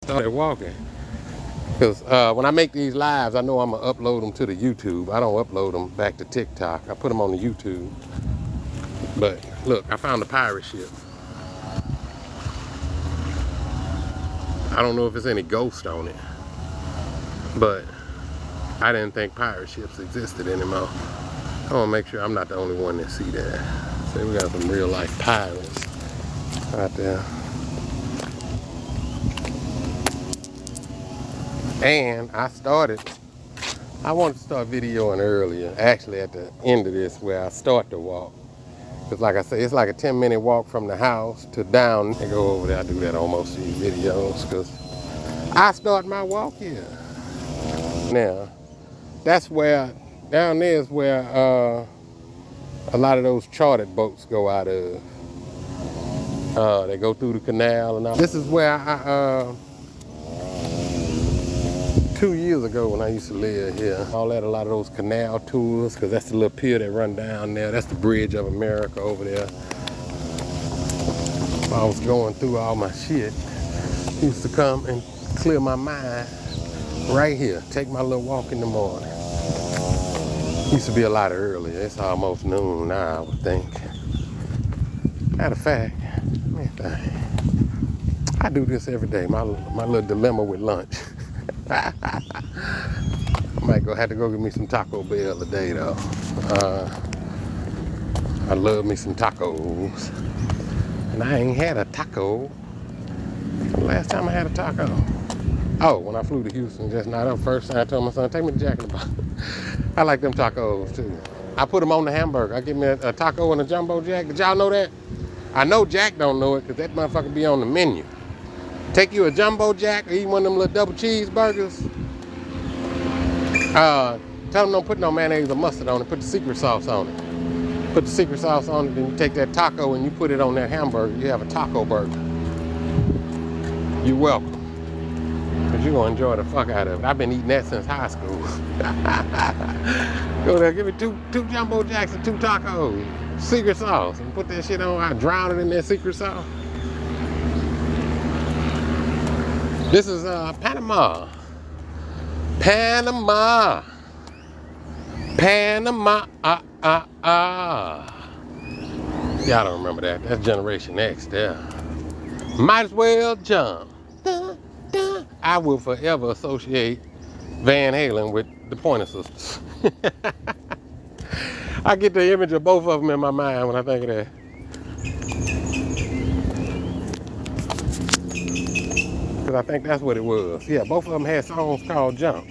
Started walking. Because when I make these lives, I know I'm going to upload them to the YouTube. I don't upload them back to TikTok. I put them on the YouTube. But look, I found a pirate ship. I don't know if there's any ghost on it, but I didn't think pirate ships existed anymore. I want to make sure I'm not the only one that see that. So we got some real life pirates out there. And I wanted to start videoing earlier, actually at the end of this where I start the walk. Because like I say, it's like a 10-minute walk from the house to down. I go over there, I do that on most of these videos because I start my walk here. Now, that's where, down there is where a lot of those chartered boats go out of. They go through the canal and all. This is where I 2 years ago when I used to live here, a lot of those canal tours, because that's the little pier that run down there. That's the Bridge of America over there. I was going through all my shit. Used to come and clear my mind right here. Take my little walk in the morning. Used to be a lot earlier. It's almost noon now, I would think. Matter of fact, I do this every day. My little dilemma with lunch. I might have to go get me some Taco Bell today though. I love me some tacos. And I ain't had a taco. The last time I had a taco. Oh, when I flew to Houston just now. That was the first time I told my son, take me to Jack in the Box. I like them tacos too. I put them on the hamburger. I give me a taco and a jumbo jack. Did y'all know that? I know Jack don't know it because that motherfucker be on the menu. Take you a jumbo jack or eat one of them little double cheeseburgers. Tell them don't put no mayonnaise or mustard on it. Put the secret sauce on it. Put the secret sauce on it, then you take that taco and you put it on that hamburger. You have a taco burger. You're welcome. Because you're going to enjoy the fuck out of it. I've been eating that since high school. Go there, give me two jumbo jacks and 2 tacos. Secret sauce. And put that shit on. I drown it in that secret sauce. This is Panama. Panama. Y'all don't remember that. That's Generation X there. Might as well jump. I will forever associate Van Halen with the Pointer Sisters. I get the image of both of them in my mind when I think of that. Because I think that's what it was. Yeah, both of them had songs called Jump.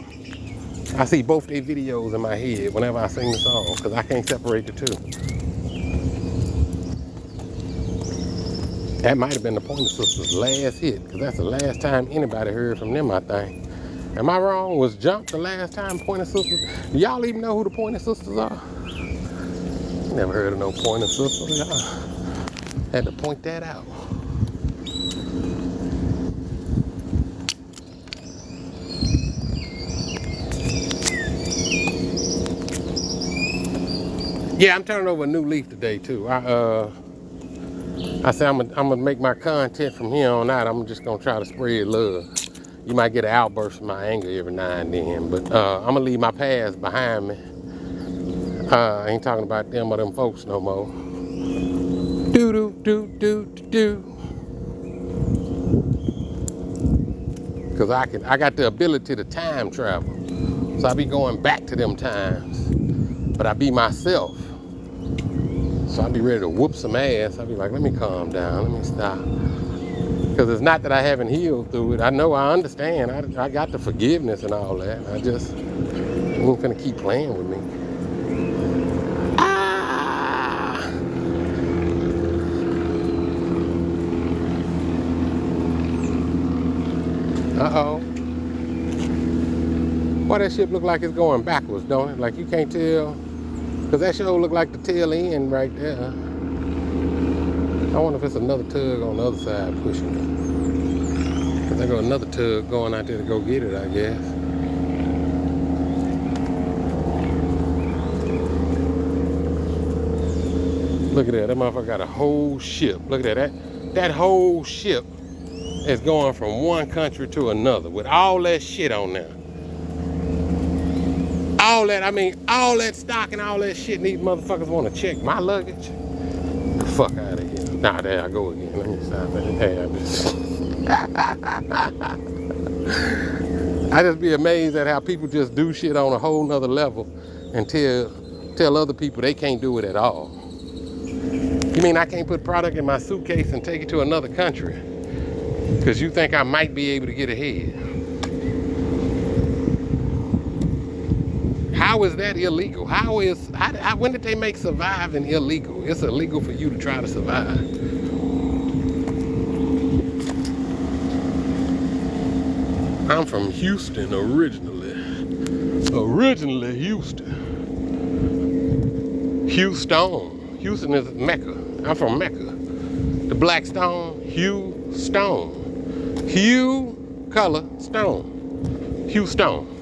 I see both their videos in my head whenever I sing the song because I can't separate the two. That might have been the Pointer Sisters' last hit because that's the last time anybody heard from them, I think. Am I wrong? Was Jump the last time Pointer Sisters? Do y'all even know who the Pointer Sisters are? Never heard of no Pointer Sisters. Y'all had to point that out. Yeah, I'm turning over a new leaf today too. I say I'm gonna make my content from here on out. I'm just gonna try to spread love. You might get an outburst from my anger every now and then, but I'm gonna leave my past behind me. I ain't talking about them or them folks no more. Do do do do do. Cause I got the ability to time travel, so I be going back to them times, but I be myself. So I'd be ready to whoop some ass. I'd be like, let me calm down, let me stop. Because it's not that I haven't healed through it. I know, I understand. I got the forgiveness and all that. I just ain't gonna keep playing with me. Ah! Uh-oh. Why that shit look like it's going backwards, don't it? Like you can't tell. Because that sure look like the tail end right there. I wonder if it's another tug on the other side pushing it. Because there go another tug going out there to go get it, I guess. Look at that. That motherfucker got a whole ship. Look at that. That whole ship is going from one country to another with all that shit on there. All that, I mean, all that stock and all that shit, and these motherfuckers want to check my luggage. Get the fuck out of here. Nah, there I go again. Let me stop it. I just be amazed at how people just do shit on a whole nother level and tell other people they can't do it at all. You mean I can't put product in my suitcase and take it to another country because you think I might be able to get ahead? How is that illegal? When did they make surviving illegal? It's illegal for you to try to survive. I'm from Houston originally. Originally Houston. Houston is Mecca. I'm from Mecca. The black stone, Hugh Stone. Hue, color, stone. Hugh Stone.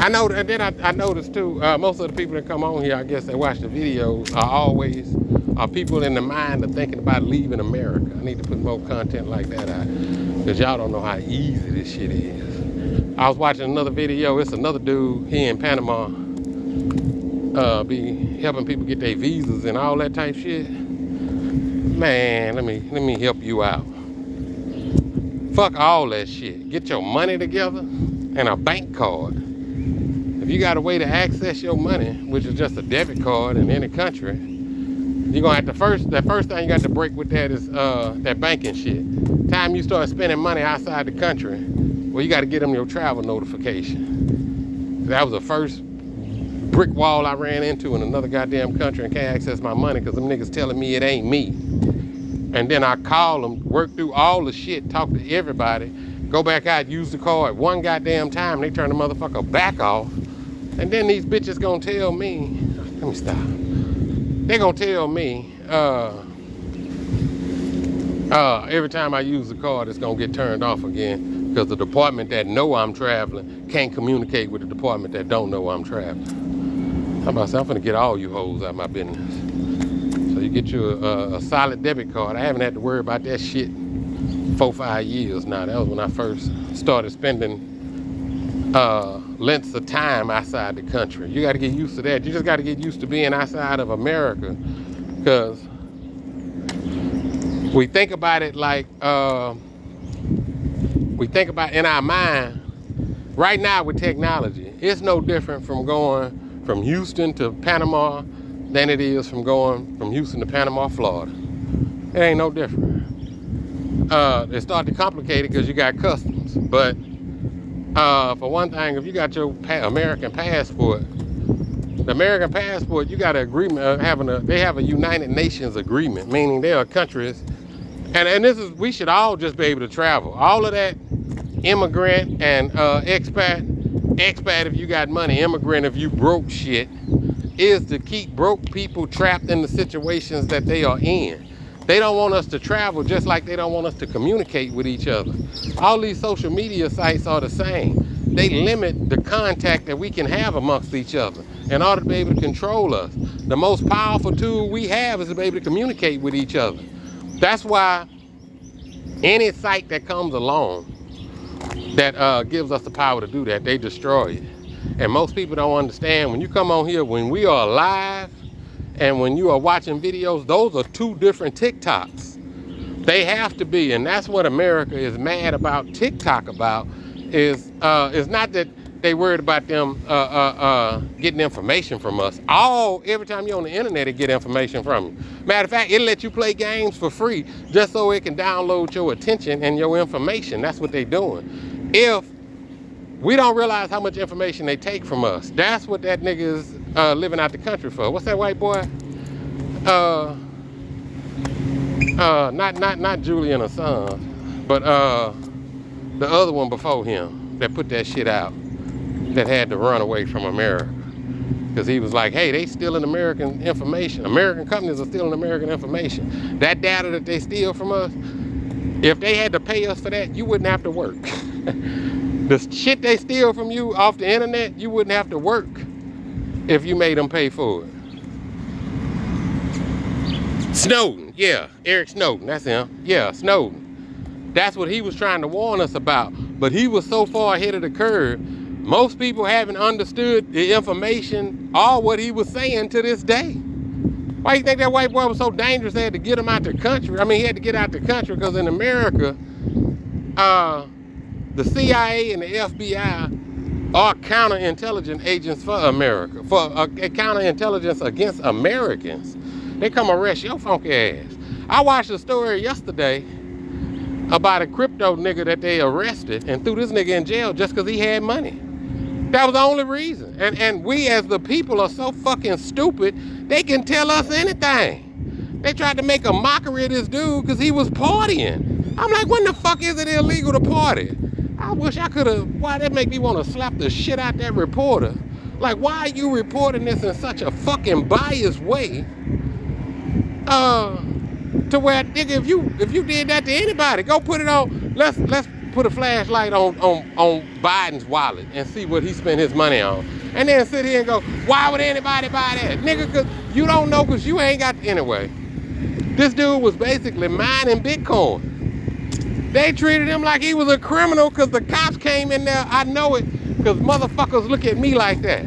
I know, and then I noticed too, most of the people that come on here, I guess they watch the videos, are people in the mind of thinking about leaving America. I need to put more content like that out, because y'all don't know how easy this shit is. I was watching another video, it's another dude here in Panama, be helping people get their visas and all that type shit. Man, let me help you out. Fuck all that shit. Get your money together and a bank card. If you got a way to access your money, which is just a debit card in any country, you're gonna have to that first thing you got to break with that is that banking shit. Time you start spending money outside the country, well, you got to get them your travel notification. That was the first brick wall I ran into in another goddamn country and can't access my money because them niggas telling me it ain't me. And then I call them, work through all the shit, talk to everybody, go back out, use the card one goddamn time, they turn the motherfucker back off. And then these bitches gonna tell me, let me stop. They gonna tell me, every time I use the card, it's gonna get turned off again because the department that know I'm traveling can't communicate with the department that don't know I'm traveling. How about I'm finna get all you hoes out of my business. So you get you a solid debit card. I haven't had to worry about that shit 4-5 years now. That was when I first started spending lengths of time outside the country. You got to get used to that. You just got to get used to being outside of America, because we think about it like we think about in our mind right now with technology. It's no different from going from Houston to Panama than it is from going from Houston to Panama, Florida. It ain't no different. It started to complicate it because you got customs, but for one thing, if you got your American passport, the American passport, you got an agreement they have a United Nations agreement, meaning there are countries, and this is, we should all just be able to travel. All of that immigrant and expat if you got money, immigrant if you broke shit, is to keep broke people trapped in the situations that they are in. They don't want us to travel, just like they don't want us to communicate with each other. All these social media sites are the same. They limit the contact that we can have amongst each other in order to be able to control us. The most powerful tool we have is to be able to communicate with each other. That's why any site that comes along that gives us the power to do that, they destroy it. And most people don't understand, when you come on here, when we are live, and when you are watching videos, those are two different TikToks. They have to be, and that's what America is mad about TikTok about, is not that they worried about them getting information from us. Every time you're on the internet, it get information from you. Matter of fact, it'll let you play games for free just so it can download your attention and your information. That's what they're doing. If we don't realize how much information they take from us, that's what that nigga is living out the country for. What's that white boy? Not Julian Assange, but the other one before him that put that shit out, that had to run away from America because he was like, hey, they stealing American information. American companies are stealing American information. That data that they steal from us, if they had to pay us for that, you wouldn't have to work. The shit they steal from you off the internet, you wouldn't have to work if you made them pay for it. Snowden, yeah, Eric Snowden, that's him. Yeah, Snowden. That's what he was trying to warn us about. But he was so far ahead of the curve, most people haven't understood the information or what he was saying to this day. Why you think that white boy was so dangerous they had to get him out the country? I mean, he had to get out the country because in America, the CIA and the FBI are counterintelligence agents for America, for counterintelligence against Americans. They come arrest your funky ass. I watched a story yesterday about a crypto nigga that they arrested and threw this nigga in jail just because he had money. That was the only reason. And we as the people are so fucking stupid, they can tell us anything. They tried to make a mockery of this dude because he was partying. I'm like, when the fuck is it illegal to party? I wish I could have, why that make me want to slap the shit out that reporter. Like, why are you reporting this in such a fucking biased way? To where, nigga, if you did that to anybody, go put it on, let's put a flashlight on Biden's wallet and see what he spent his money on. And then sit here and go, why would anybody buy that? Nigga, cause you don't know because you ain't got, anyway. This dude was basically mining Bitcoin. They treated him like he was a criminal because the cops came in there. I know it because motherfuckers look at me like that.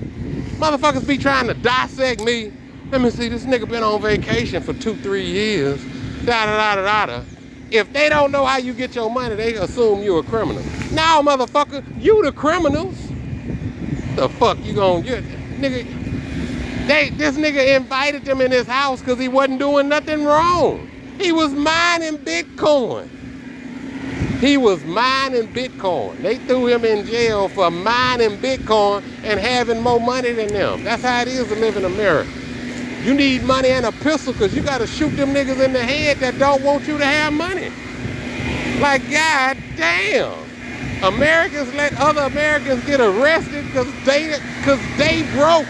Motherfuckers be trying to dissect me. Let me see, this nigga been on vacation for 2-3 years. Da-da-da-da-da. If they don't know how you get your money, they assume you a criminal. Now, motherfucker, you the criminals. The fuck you gonna get? Nigga, this nigga invited them in his house because he wasn't doing nothing wrong. He was mining Bitcoin. He was mining Bitcoin. They threw him in jail for mining Bitcoin and having more money than them. That's how it is to live in America. You need money and a pistol because you got to shoot them niggas in the head that don't want you to have money. Like, god damn. Americans let other Americans get arrested because they broke.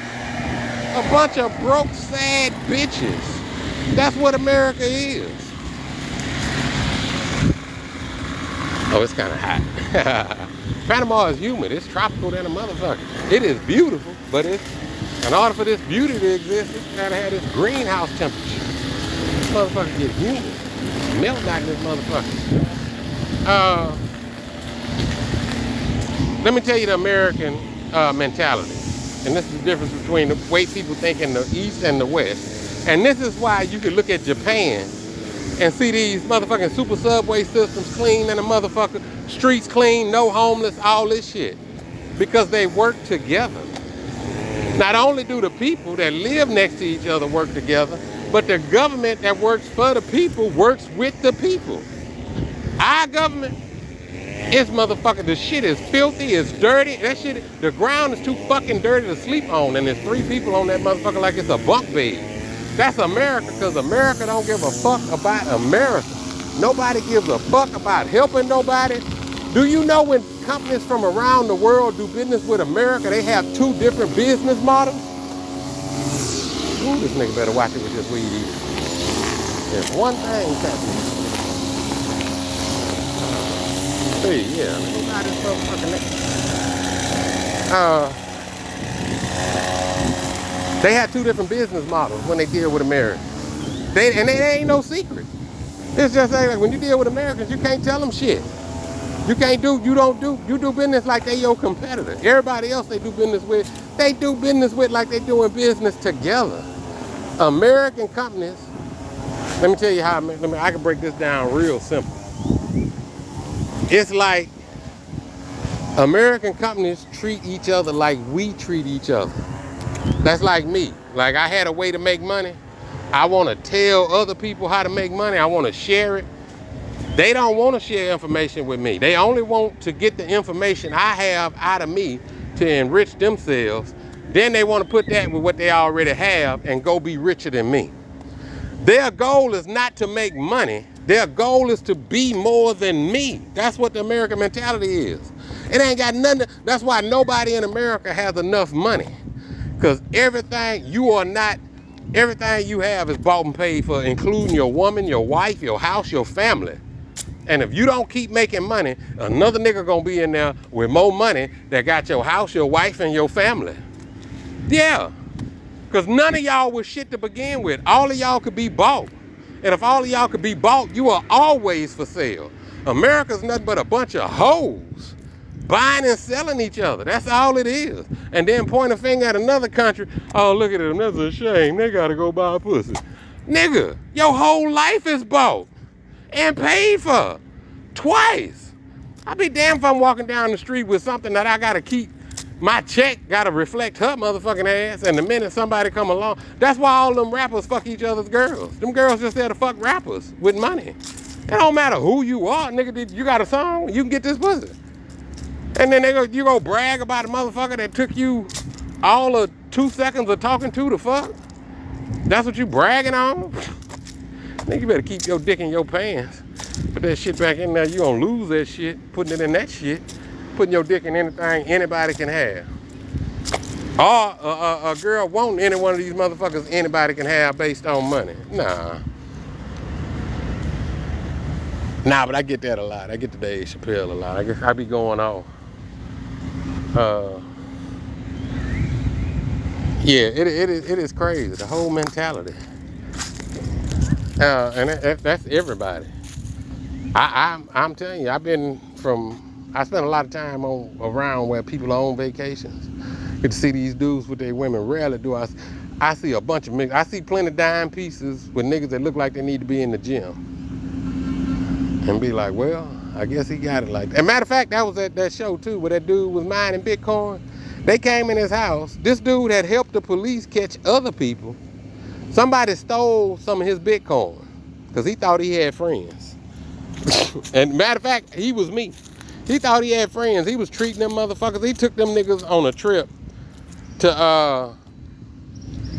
A bunch of broke, sad bitches. That's what America is. Oh, it's kind of hot. Panama is humid. It's tropical than a motherfucker. It is beautiful, but it's, in order for this beauty to exist, it's gotta have this greenhouse temperature. This motherfucker get humid. Melt out this motherfucker. Let me tell you the American mentality. And this is the difference between the way people think in the East and the West. And this is why you can look at Japan and see these motherfucking super subway systems clean and the motherfucker streets clean, no homeless, all this shit. Because they work together. Not only do the people that live next to each other work together, but the government that works for the people works with the people. Our government, it's motherfucking, the shit is filthy, it's dirty, that shit, the ground is too fucking dirty to sleep on, and there's 3 people on that motherfucker like it's a bunk bed. That's America, because America don't give a fuck about America. Nobody gives a fuck about helping nobody. Do you know when companies from around the world do business with America, they have 2 different business models? Ooh, this nigga better watch it with this weed eater. There's one thing happening. See, yeah, let me buy this motherfucking nigga. They have 2 different business models when they deal with Americans. They ain't no secret. It's just like when you deal with Americans, you can't tell them shit. You do business like they your competitor. Everybody else they do business with like they doing business together. American companies, let me tell you how, I can break this down real simple. It's like American companies treat each other like we treat each other. That's like me. Like I had a way to make money. I want to tell other people how to make money. I want to share it. They don't want to share information with me. They only want to get the information I have out of me to enrich themselves. Then they want to put that with what they already have and go be richer than me. Their goal is not to make money. Their goal is to be more than me. That's what the American mentality is. It ain't got nothing. That's why nobody in America has enough money. Because everything you have is bought and paid for, including your woman, your wife, your house, your family. And if you don't keep making money, another nigga gonna be in there with more money that got your house, your wife, and your family. Yeah. Because none of y'all was shit to begin with. All of y'all could be bought. And if all of y'all could be bought, you are always for sale. America's nothing but a bunch of hoes buying and selling each other. That's all it is. And then point a finger at another country. Oh, look at them. That's a shame. They got to go buy a pussy. Nigga, your whole life is bought and paid for twice. I'll be damned if I'm walking down the street with something that I got to keep. My check gotta reflect her motherfucking ass, and the minute somebody come along, that's why all them rappers fuck each other's girls. Them girls just there to fuck rappers with money. It don't matter who you are, nigga. You got a song, you can get this pussy. And then you go brag about a motherfucker that took you all of 2 seconds of talking to fuck. That's what you bragging on? Nigga, you better keep your dick in your pants. Put that shit back in there, you gonna lose that shit, putting it in that shit. Putting your dick in anything anybody can have. Or a girl wanting any one of these motherfuckers anybody can have based on money. Nah, but I get that a lot. I get the Dave Chappelle a lot. I guess I be going off. Yeah, it is crazy. The whole mentality. And that's everybody. I'm telling you, I spend a lot of time around where people are on vacations. Get to see these dudes with their women. Rarely do I see a bunch of niggas. I see plenty of dime pieces with niggas that look like they need to be in the gym. And be like, well, I guess he got it like that. And matter of fact, that was at that show too, where that dude was mining Bitcoin. They came in his house. This dude had helped the police catch other people. Somebody stole some of his Bitcoin because he thought he had friends. And matter of fact, he was me. He thought he had friends. He was treating them motherfuckers. He took them niggas on a trip to,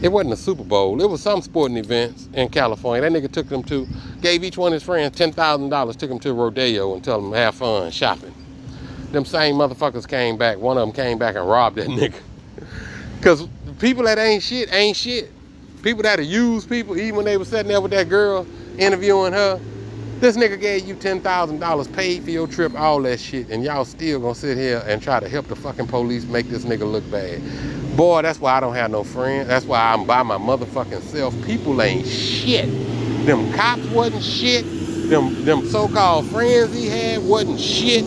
it wasn't a Super Bowl. It was some sporting events in California. That nigga took them to, gave each one of his friends $10,000, took them to a rodeo and told them have fun shopping. Them same motherfuckers came back. One of them came back and robbed that nigga. Because people that ain't shit, ain't shit. People that use people, even when they were sitting there with that girl interviewing her, this nigga gave you $10,000, paid for your trip, all that shit, and y'all still gonna sit here and try to help the fucking police make this nigga look bad. Boy, that's why I don't have no friends. That's why I'm by my motherfucking self. People ain't shit. Them cops wasn't shit. Them so-called friends he had wasn't shit.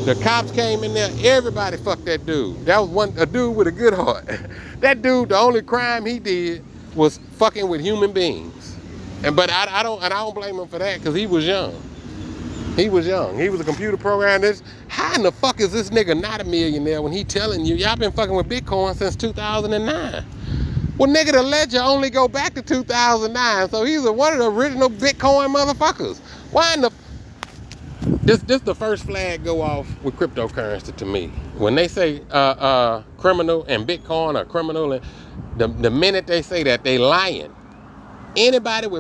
The cops came in there, everybody fucked that dude. That was a dude with a good heart. That dude, the only crime he did was fucking with human beings. But I don't blame him for that because he was young. He was young. He was a computer programmer. How in the fuck is this nigga not a millionaire when he telling you y'all been fucking with Bitcoin since 2009? Well, nigga, the ledger only go back to 2009, so he's one of the original Bitcoin motherfuckers. Why in the... This the first flag go off with cryptocurrency to me. When they say criminal and Bitcoin are criminal, and the minute they say that, they lying. Anybody in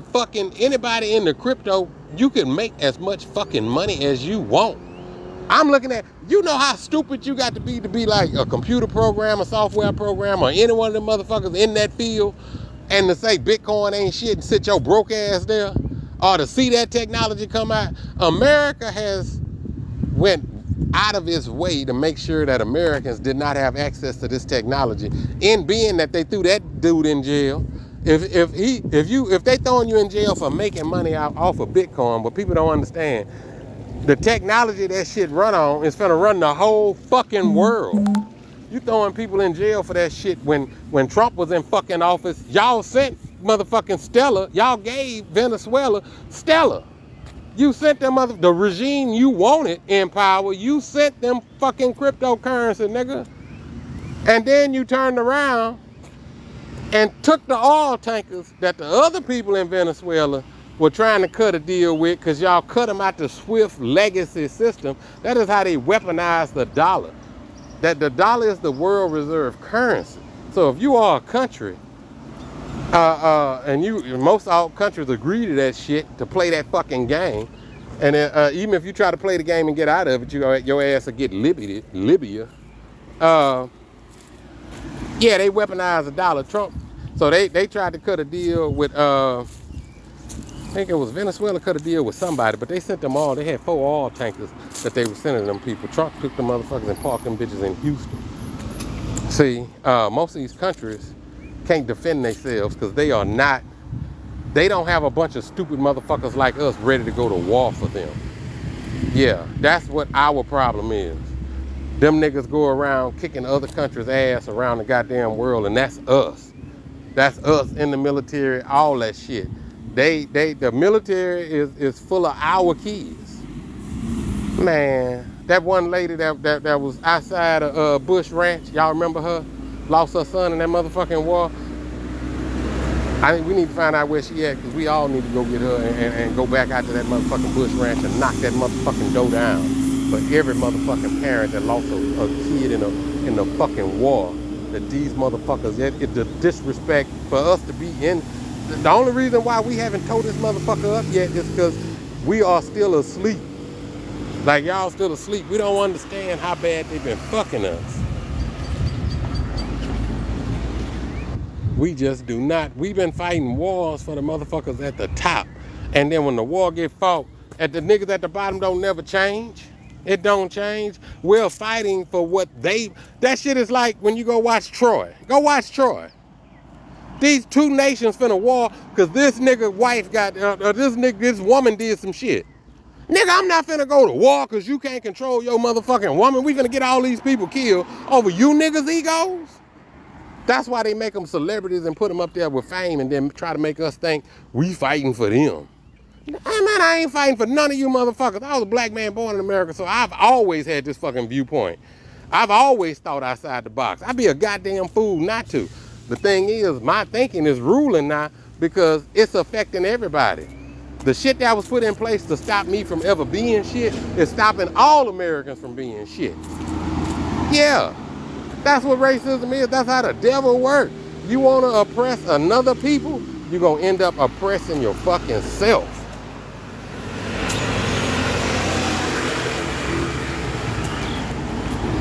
the crypto, you can make as much fucking money as you want. I'm looking at, you know how stupid you got to be like a computer programmer, software programmer, or any one of them motherfuckers in that field, and to say Bitcoin ain't shit and sit your broke ass there, or to see that technology come out. America has went out of its way to make sure that Americans did not have access to this technology, in being that they threw that dude in jail. If they throwing you in jail for making money off of Bitcoin, but people don't understand, the technology that shit run on is finna run the whole fucking world. You throwing people in jail for that shit when Trump was in fucking office. Y'all sent motherfucking Stellar. Y'all gave Venezuela Stellar. You sent them the regime you wanted in power. You sent them fucking cryptocurrency, nigga. And then you turned around and took the oil tankers that the other people in Venezuela were trying to cut a deal with, because y'all cut them out the SWIFT legacy system. That is how they weaponize the dollar. That the dollar is the world reserve currency. So if you are a country, and most all countries agree to that shit, to play that fucking game, and even if you try to play the game and get out of it, your ass will get Libya. Yeah, they weaponized the dollar. Trump, so they tried to cut a deal with I think it was Venezuela cut a deal with somebody, but they sent them all. They had 4 oil tankers that they were sending them people. Trump took the motherfuckers and parked them bitches in Houston. See, most of these countries can't defend themselves because they don't have a bunch of stupid motherfuckers like us ready to go to war for them. Yeah, that's what our problem is. Them niggas go around kicking other countries' ass around the goddamn world, and that's us. That's us in the military, all that shit. The military is full of our kids. Man, that one lady that was outside of Bush Ranch, y'all remember her? Lost her son in that motherfucking war. I think we need to find out where she at, because we all need to go get her and go back out to that motherfucking Bush Ranch and knock that motherfucking door down. But every motherfucking parent that lost a kid in a fucking war, that these motherfuckers, it's the disrespect for us to be in. The only reason why we haven't told this motherfucker up yet is because we are still asleep. Like, y'all still asleep. We don't understand how bad they've been fucking us. We just do not. We've been fighting wars for the motherfuckers at the top. And then when the war get fought, the niggas at the bottom don't never change. It don't change. We're fighting for what that shit is like when you go watch Troy. Go watch Troy. These 2 nations finna war because this nigga wife got, this woman did some shit. Nigga, I'm not finna go to war because you can't control your motherfucking woman. We finna get all these people killed over you niggas' egos. That's why they make them celebrities and put them up there with fame and then try to make us think we fighting for them. Man, I ain't fighting for none of you motherfuckers. I was a black man born in America, so I've always had this fucking viewpoint. I've always thought outside the box. I'd be a goddamn fool not to. The thing is, my thinking is ruling now because it's affecting everybody. The shit that was put in place to stop me from ever being shit is stopping all Americans from being shit. Yeah, that's what racism is. That's how the devil works. You want to oppress another people, you're going to end up oppressing your fucking self.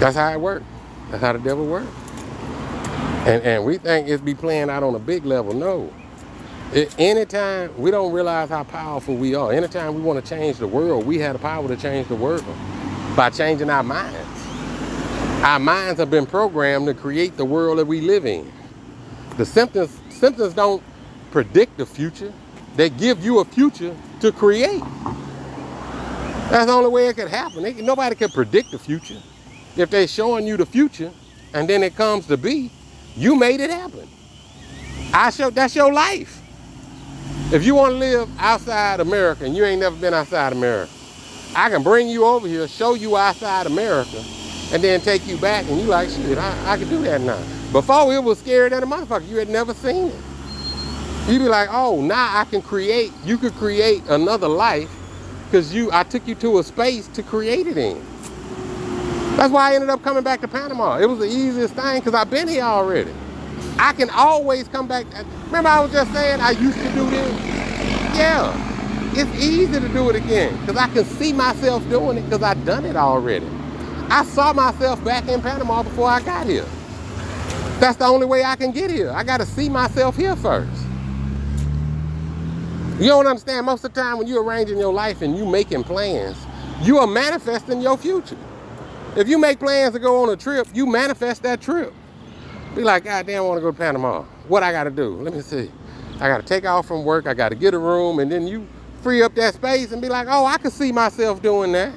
That's how it works. That's how the devil works. And we think it's be playing out on a big level. No. Anytime we don't realize how powerful we are, anytime we want to change the world, we have the power to change the world by changing our minds. Our minds have been programmed to create the world that we live in. The symptoms don't predict the future. They give you a future to create. That's the only way it could happen. Nobody can predict the future. If they're showing you the future and then it comes to be, you made it happen. That's your life. If you want to live outside America and you ain't never been outside America, I can bring you over here, show you outside America, and then take you back and you like, shit, I can do that now. Before it was scary than a motherfucker. You had never seen it. You'd be like, oh, now you could create another life because I took you to a space to create it in. That's why I ended up coming back to Panama. It was the easiest thing because I've been here already. I can always come back. Remember I was just saying I used to do this? Yeah, it's easy to do it again because I can see myself doing it because I've done it already. I saw myself back in Panama before I got here. That's the only way I can get here. I got to see myself here first. You don't understand, most of the time when you're arranging your life and you making plans, you are manifesting your future. If you make plans to go on a trip, you manifest that trip. Be like, God damn, I want to go to Panama. What I got to do? Let me see. I got to take off from work. I got to get a room. And then you free up that space and be like, oh, I can see myself doing that.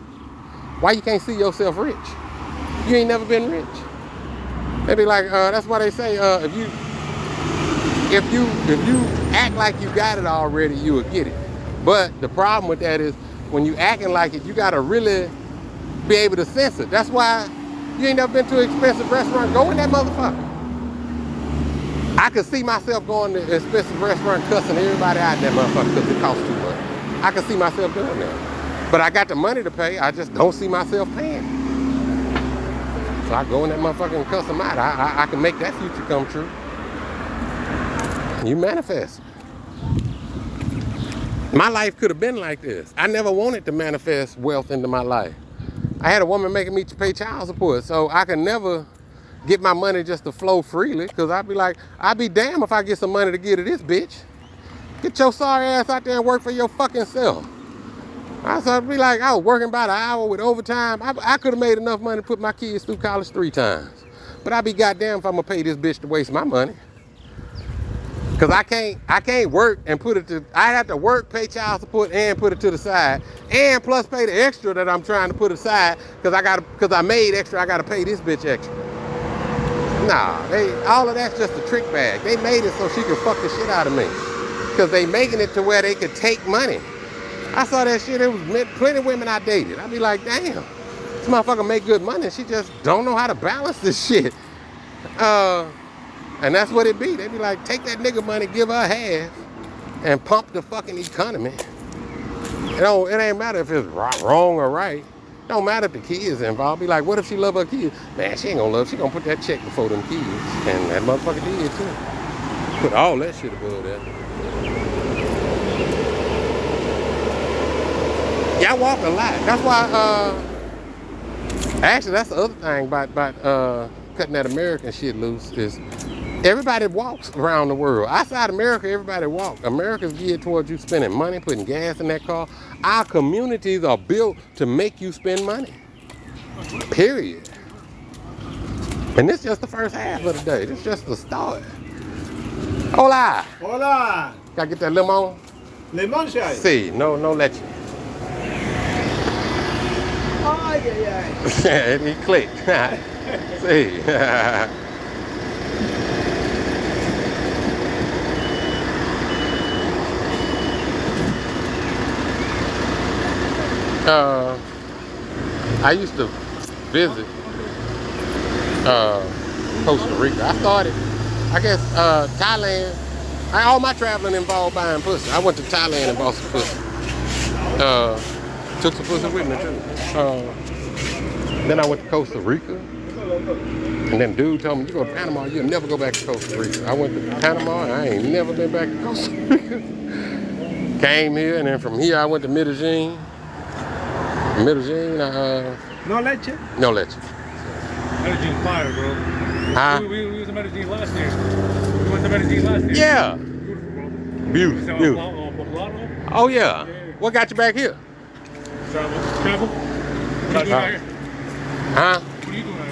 Why you can't see yourself rich? You ain't never been rich. They be like, that's why they say, if you act like you got it already, you will get it. But the problem with that is when you acting like it, you got to really be able to sense it. That's why you ain't never been to an expensive restaurant. Go in that motherfucker. I could see myself going to an expensive restaurant cussing everybody out in that motherfucker because it costs too much. I could see myself doing that. But I got the money to pay. I just don't see myself paying. So I go in that motherfucker and cuss them out. I can make that future come true. You manifest. My life could have been like this. I never wanted to manifest wealth into my life. I had a woman making me pay child support, so I could never get my money just to flow freely, because I'd be damned if I get some money to give to this bitch. Get your sorry ass out there and work for your fucking self. I was be like, I was working about an hour with overtime. I could have made enough money to put my kids through college 3 times. But I'd be goddamn if I'm gonna pay this bitch to waste my money. Cause I can't work and put it to, I have to work, pay child support, and put it to the side. And plus pay the extra that I'm trying to put aside, cause I made extra, I gotta pay this bitch extra. Nah, all of that's just a trick bag. They made it so she could fuck the shit out of me. Cause they making it to where they could take money. I saw that shit, it was plenty of women I dated. I'd be like, damn, this motherfucker make good money. She just don't know how to balance this shit. And that's what it be. They be like, take that nigga money, give her half, and pump the fucking economy. It ain't matter if it's wrong or right. Don't matter if the kids involved. Be like, what if she love her kids? Man, she ain't gonna love. She gonna put that check before them kids. And that motherfucker did too. Put all that shit above that. Yeah, I walk a lot. That's why, actually, that's the other thing about cutting that American shit loose is everybody walks around the world. Outside America, everybody walks. America's geared towards you spending money, putting gas in that car. Our communities are built to make you spend money. Period. And this is just the first half of the day. This is just the start. Hola. Hola. Gotta get that lemon? Lemon chai. Si, no leche. Ay, ay, ay. He clicked. See. I used to visit Costa Rica. I started, I guess, Thailand. All my traveling involved buying pussy. I went to Thailand and bought some pussy. Took some pussy with me too. Then I went to Costa Rica. And then dude told me, you go to Panama, you'll never go back to Costa Rica. I went to Panama, and I ain't never been back to Costa Rica. Came here, and then from here I went to Medellin. No leche? No leche. Medellin fire, bro. Huh? We was in Medellin last year. We went to Medellin last year. Yeah. Beautiful, bro. Beautiful. Oh yeah. What got you back here? Travel. What are you doing out here? Huh? What are you doing out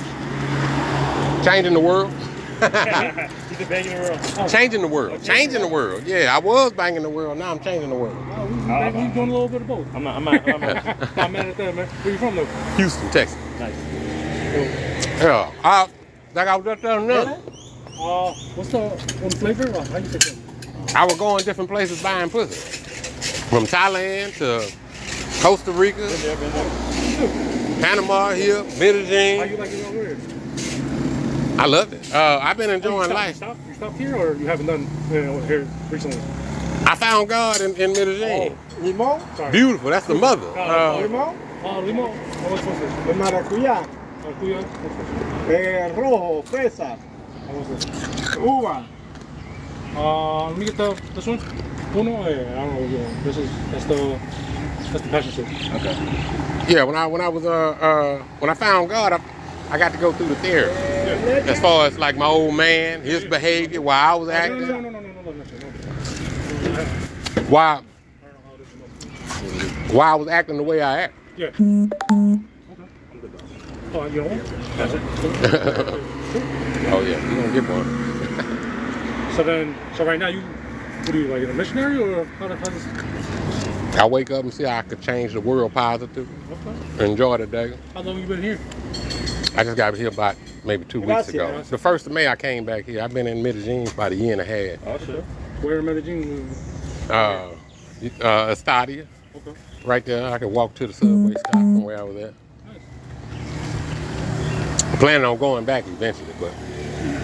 here? Changing the world. He's a banging the world. Oh. Changing the world. Changing the world. Yeah, I was banging the world. Now I'm changing the world. Oh, we're doing a little bit of both. I'm not mad at that, man. Where you from, though? Houston, Texas. Nice. Yeah. Like I was just telling them. What's the flavor? How you say that? I was going different places buying pussy. From Thailand to Costa Rica, Been there. Panama here, Medellin. How you like it over here? I love it. I've been enjoying life. You stopped here, or you haven't done here recently? I found God in Medellin. Limón. Sorry. Beautiful. That's the mother. Limón. Limón. What's this? De maracuyá. Maracuyá. Rojo. Fresa. What's this? Uva. Let me get this one. Uno. I don't know. That's the passion fruit. Okay. Yeah. When I found God, I got to go through the therapy. As far as like my old man, his behavior, while I was acting. No. Why I was acting the way I act. Yeah. Okay. I'm good though. Oh, you know? That's it. Oh yeah, you gonna get one. So right now what are you, like a missionary, or how does this? I wake up and see how I could change the world positive. Okay. Enjoy the day. How long you been here? I just got here about maybe 2 weeks ago. The 1st of May I came back here. I've been in Medellin for about a year and a half. Oh, sure. Where in Medellin? Estadia. Okay. Right there. I could walk to the subway stop from where I was at. Nice. I'm planning on going back eventually, but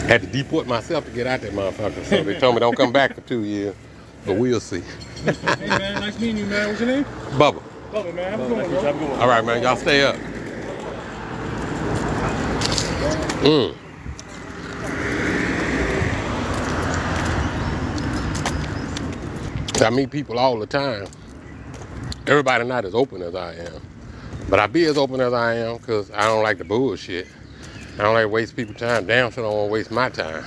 had to deport myself to get out that motherfucker. So they told me don't come back for 2 years, but we'll see. Hey man, nice meeting you, man. What's your name? Bubba. Bubba, man. Have a good one, bro. All right, man. Y'all stay up. I meet people all the time. Everybody not as open as I am. But I be as open as I am because I don't like the bullshit. I don't like to waste people's time. Damn sure don't want to waste my time.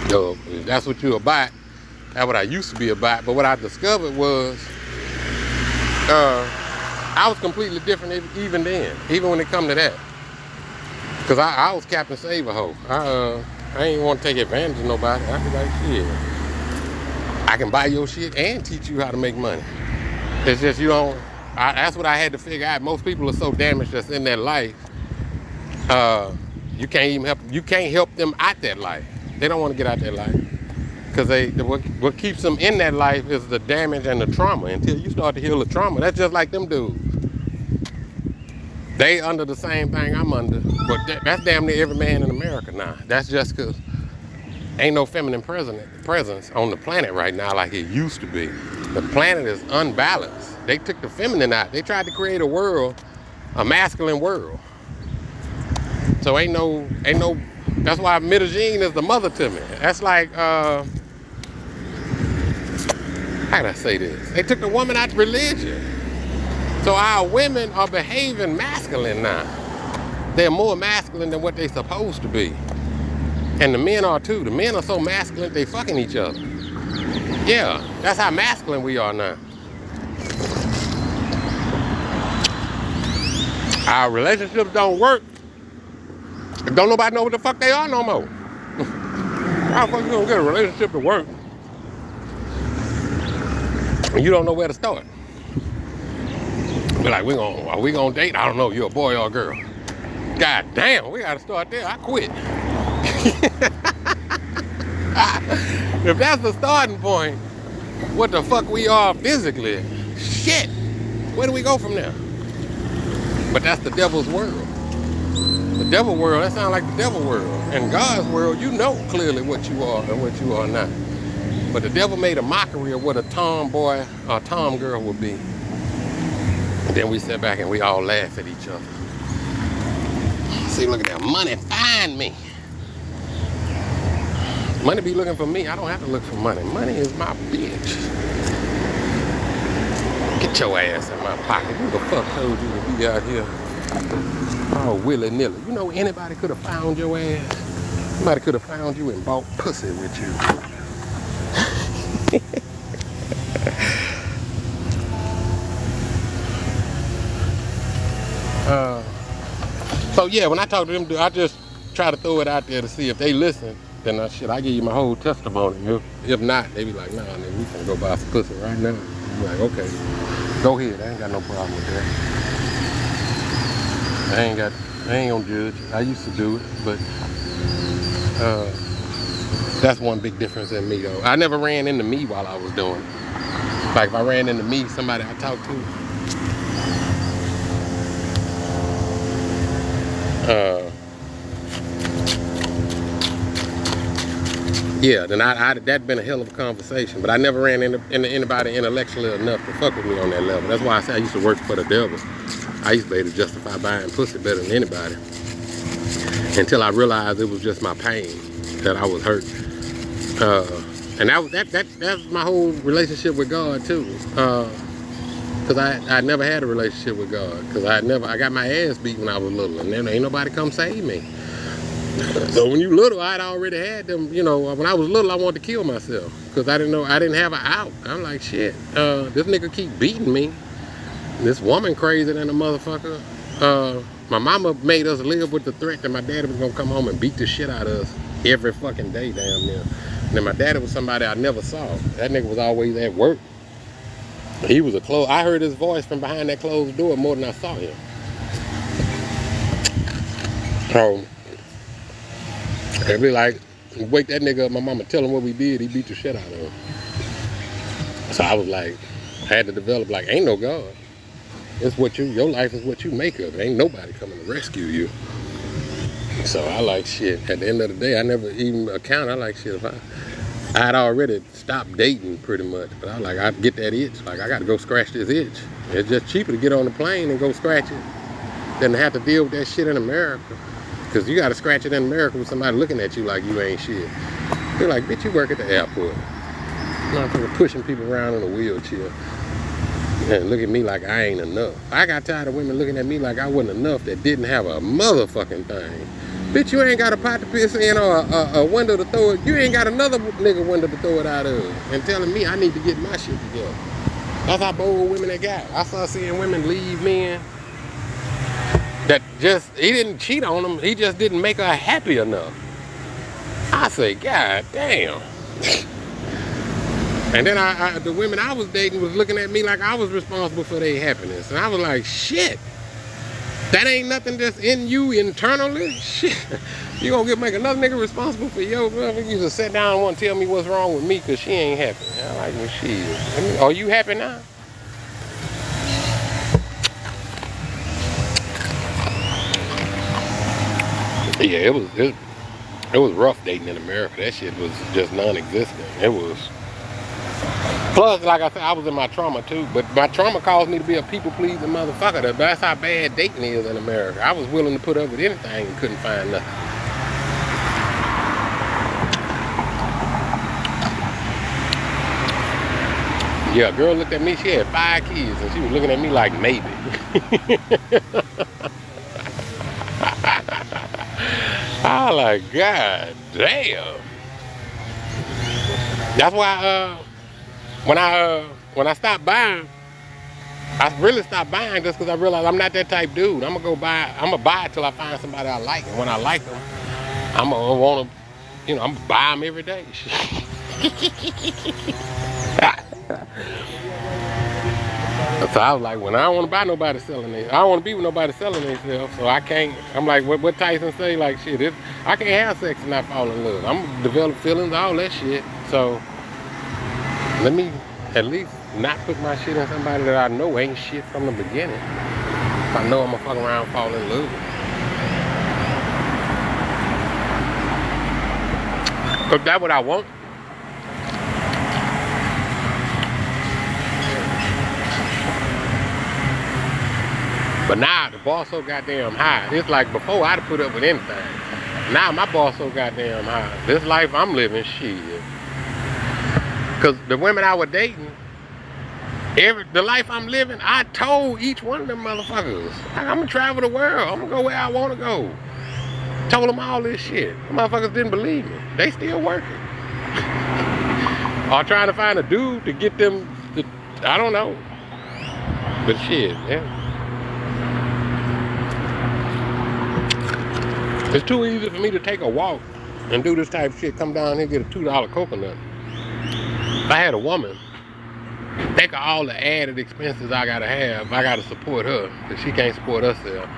So if that's what you're about, That's what I used to be about. But what I discovered was I was completely different even then, even when it come to that. Cause I was Captain Save a hoe. I ain't want to take advantage of nobody. I was like, shit, I can buy your shit and teach you how to make money. It's just you don't. That's what I had to figure out. Most people are so damaged that's in their life. You can't even help. You can't help them out that life. They don't want to get out that life. Cause what keeps them in that life is the damage and the trauma. Until you start to heal the trauma, that's just like them dudes. They under the same thing I'm under, but that's damn near every man in America now. That's just because ain't no feminine presence on the planet right now like it used to be. The planet is unbalanced. They took the feminine out. They tried to create a world, a masculine world. So ain't no, that's why Medellin is the mother to me. That's like, how can I say this? They took the woman out of religion. So our women are behaving masculine now. They're more masculine than what they're supposed to be. And the men are too. The men are so masculine, they fucking each other. Yeah, that's how masculine we are now. Our relationships don't work. Don't nobody know what the fuck they are no more. How the fuck you gonna get a relationship to work and you don't know where to start? Be like, are we gonna date? I don't know, you're a boy or a girl. God damn, we gotta start there. I quit. If that's the starting point, what the fuck we are physically, shit, where do we go from there? But that's the devil's world. The devil world, that sounds like the devil world. In God's world, you know clearly what you are and what you are not. But the devil made a mockery of what a tomboy or tom girl would be. And then we sit back and we all laugh at each other. See, look at that. Money, find me. Money be looking for me. I don't have to look for money. Money is my bitch. Get your ass in my pocket. Who the fuck told you to be out here? Oh, willy-nilly. You know anybody could have found your ass? Somebody could have found you and bought pussy with you. So yeah, when I talk to them, I just try to throw it out there to see if they listen. Then I give you my whole testimony. If not, they be like, nah, nigga, we finna go buy some pussy right now. I'm like, okay, go ahead. I ain't got no problem with that. I ain't gonna judge. I used to do it, but that's one big difference in me though. I never ran into me while I was doing it. Like if I ran into me, somebody I talked to, yeah, then that'd been a hell of a conversation. But I never ran into anybody intellectually enough to fuck with me on that level. That's why I say I used to work for the devil. I used to be able to justify buying pussy better than anybody. Until I realized it was just my pain that I was hurt. And that's my whole relationship with God too. Cause I never had a relationship with God. Cause I got my ass beat when I was little, and then ain't nobody come save me. So when you little, I'd already had them. You know, when I was little, I wanted to kill myself because I didn't have an out. I'm like, shit, this nigga keep beating me. This woman crazy than a motherfucker. My mama made us live with the threat that my daddy was gonna come home and beat the shit out of us every fucking day, damn near. And then my daddy was somebody I never saw. That nigga was always at work. He was I heard his voice from behind that closed door more than I saw him. So, it'd be like, wake that nigga up, my mama tell him what we did, he beat the shit out of him. So I was like, I had to develop like, ain't no God. It's your life is what you make of it. Ain't nobody coming to rescue you. So I like shit. At the end of the day, I never even account. I like shit. If I'd already stopped dating pretty much, but I was like, I'd get that itch. Like, I got to go scratch this itch. It's just cheaper to get on the plane and go scratch it than to have to deal with that shit in America. Because you got to scratch it in America with somebody looking at you like you ain't shit. They're like, bitch, you work at the airport. Motherfucker pushing people around in a wheelchair. And look at me like I ain't enough. I got tired of women looking at me like I wasn't enough that didn't have a motherfucking thing. Bitch, you ain't got a pot to piss in or a window to throw it. You ain't got another nigga window to throw it out of. And telling me I need to get my shit together. That's how bold women they got. I started seeing women leave men that just, he didn't cheat on them. He just didn't make her happy enough. I say, God damn. And then the women I was dating was looking at me like I was responsible for their happiness. And I was like, shit. That ain't nothing that's in you internally. Shit. You gonna make another nigga responsible for your brother? You just sit down and want to tell me what's wrong with me because she ain't happy. I'm like, well, shit. Are you happy now? Yeah, it was rough dating in America. That shit was just non-existent. It was. Plus, like I said, I was in my trauma too, but my trauma caused me to be a people-pleasing motherfucker. That's how bad dating is in America. I was willing to put up with anything and couldn't find nothing. Yeah, a girl looked at me, she had 5 kids, and she was looking at me like maybe. I was like, God damn. That's why when I stopped buying, I really stopped buying just because I realized I'm not that type dude. I'm gonna buy it till I find somebody I like. And when I like them, I'm gonna wanna, I'm gonna buy them every day. So I was like, when I don't want to buy nobody selling it, I don't want to be with nobody selling themselves, so I can't. I'm like, what Tyson say? Like, shit, I can't have sex and not fall in love. I'm gonna develop feelings, all that shit. So let me at least not put my shit in somebody that I know ain't shit from the beginning. If I know I'm gonna fuck around and fall in love. Cause that's what I want. But now the bar so goddamn high. It's like before I'd put up with anything. Now my bar so goddamn high. This life I'm living, shit. Cause the women I was dating, the life I'm living, I told each one of them motherfuckers, I'm gonna travel the world. I'm gonna go where I wanna go. Told them all this shit. The motherfuckers didn't believe me. They still working. Or trying to find a dude to get them to, I don't know. But shit, yeah. It's too easy for me to take a walk and do this type of shit. Come down here and get a $2 coconut. If I had a woman, think of all the added expenses I gotta have. I gotta support her, because she can't support herself.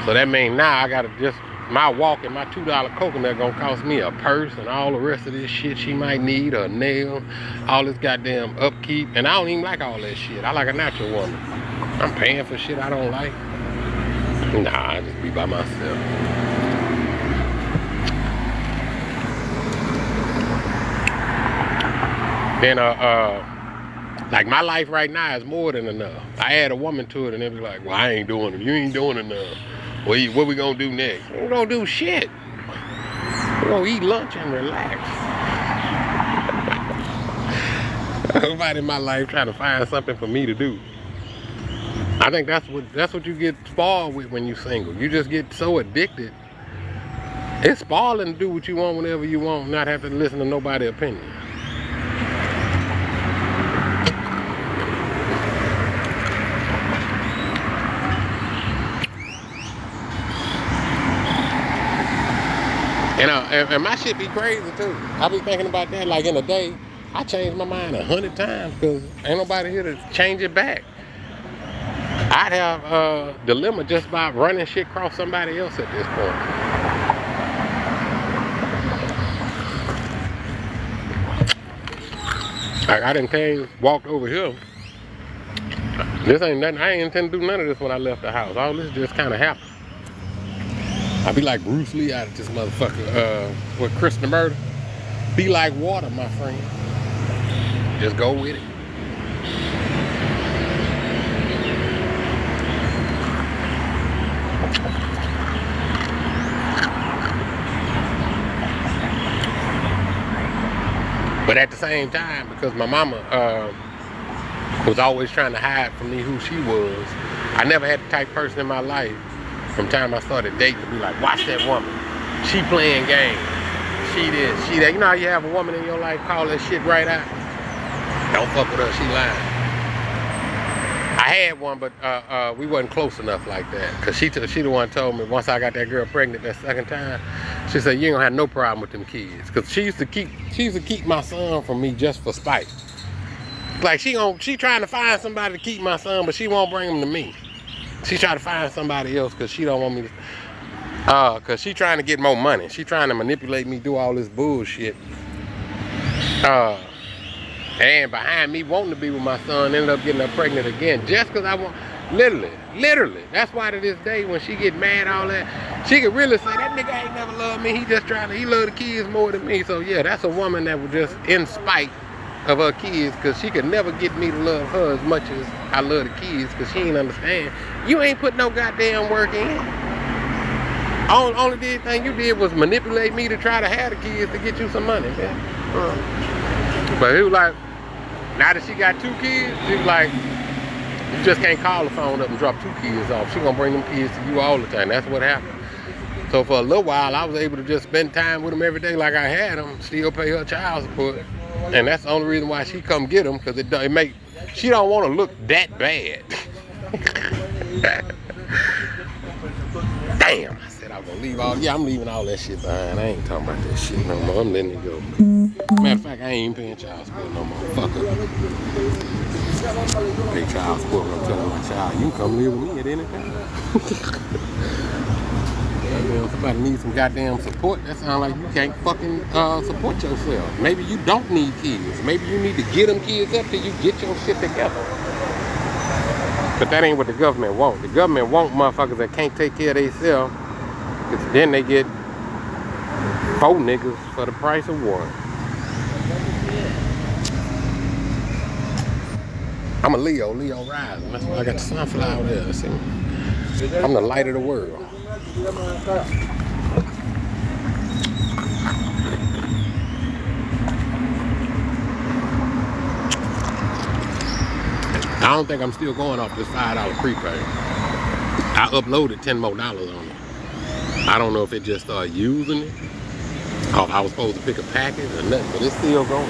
So that means now I gotta just, my walk and my $2 coconut gonna cost me a purse and all the rest of this shit she might need, a nail, all this goddamn upkeep. And I don't even like all that shit. I like a natural woman. I'm paying for shit I don't like. Nah, I just be by myself. Then, like my life right now is more than enough. I add a woman to it and they be like, well, I ain't doing it. You ain't doing enough. What we gonna do next? We gonna do shit. We gonna eat lunch and relax. Nobody in my life trying to find something for me to do. I think that's what you get spoiled with when you single. You just get so addicted. It's spoiling to do what you want whenever you want, not have to listen to nobody's opinion. And my shit be crazy too. I be thinking about that like in a day. I changed my mind 100 times because ain't nobody here to change it back. I'd have a dilemma just by running shit across somebody else at this point. Like I done walked over here. This ain't nothing. I ain't intend to do none of this when I left the house. All this just kind of happened. I be like Bruce Lee out of this motherfucker with Chris the Murder. Be like water, my friend. Just go with it. But at the same time, because my mama was always trying to hide from me who she was, I never had the type of person in my life from the time I started dating to be like, watch that woman. She playing games. She this, she that. You know how you have a woman in your life call that shit right out? Don't fuck with her, she lying. I had one, but we wasn't close enough like that. Cause she the one told me once I got that girl pregnant that second time, she said you ain't gonna have no problem with them kids. Cause she used to keep my son from me just for spite. Like she trying to find somebody to keep my son, but she won't bring him to me. She try to find somebody else cause she don't want me to. Cause she trying to get more money. She trying to manipulate me, do all this bullshit. And behind me wanting to be with my son, ended up getting her pregnant again. Just cause I want, literally. That's why to this day when she get mad, all that, she could really say that nigga ain't never loved me. He love the kids more than me. So yeah, that's a woman that was just in spite of her kids, cause she could never get me to love her as much as I love the kids, cause she ain't understand. You ain't put no goddamn work in. Only thing you did was manipulate me to try to have the kids to get you some money, man. But he was like, now that she got 2 kids, she was like, you just can't call the phone up and drop 2 kids off. She gonna bring them kids to you all the time. That's what happened. So for a little while, I was able to just spend time with them every day like I had them, still pay her child support. And that's the only reason why she come get them, because she don't want to look that bad. Damn, I said I was gonna leave I'm leaving all that shit behind. I ain't talking about that shit no more. I'm letting it go. Matter of fact, I ain't even paying child support no more. Fuck her. Pay child support when I'm telling my child, you can come live with me at any time. If somebody needs some goddamn support, that sounds like you can't fucking support yourself. Maybe you don't need kids. Maybe you need to get them kids up till you get your shit together. But that ain't what the government want. The government want motherfuckers that can't take care of themselves, because then they get 4 niggas for the price of 1. I'm a Leo rising. That's why I got the sunflower there. See? I'm the light of the world. I don't think I'm still going off this $5 prepaid. I uploaded $10 more on it. I don't know if it just started using it, or if I was supposed to pick a package or nothing, but it's still going.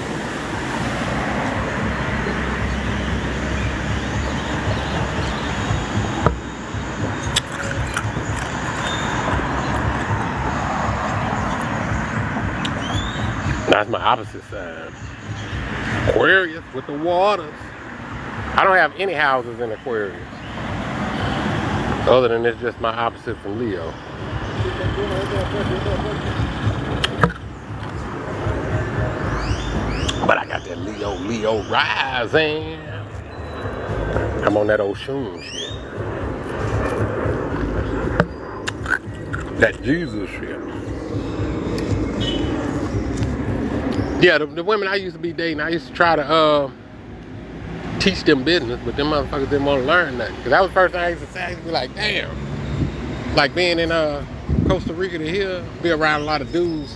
That's my opposite side. Aquarius with the waters. I don't have any houses in Aquarius. Other than it's just my opposite from Leo. But I got that Leo rising. I'm on that old Shun shit. That Jesus shit. Yeah, the women I used to be dating, I used to try to teach them business, but them motherfuckers didn't want to learn nothing. Cause that was the first thing I used to say. I used to be like, damn. Like being in Costa Rica to here, be around a lot of dudes.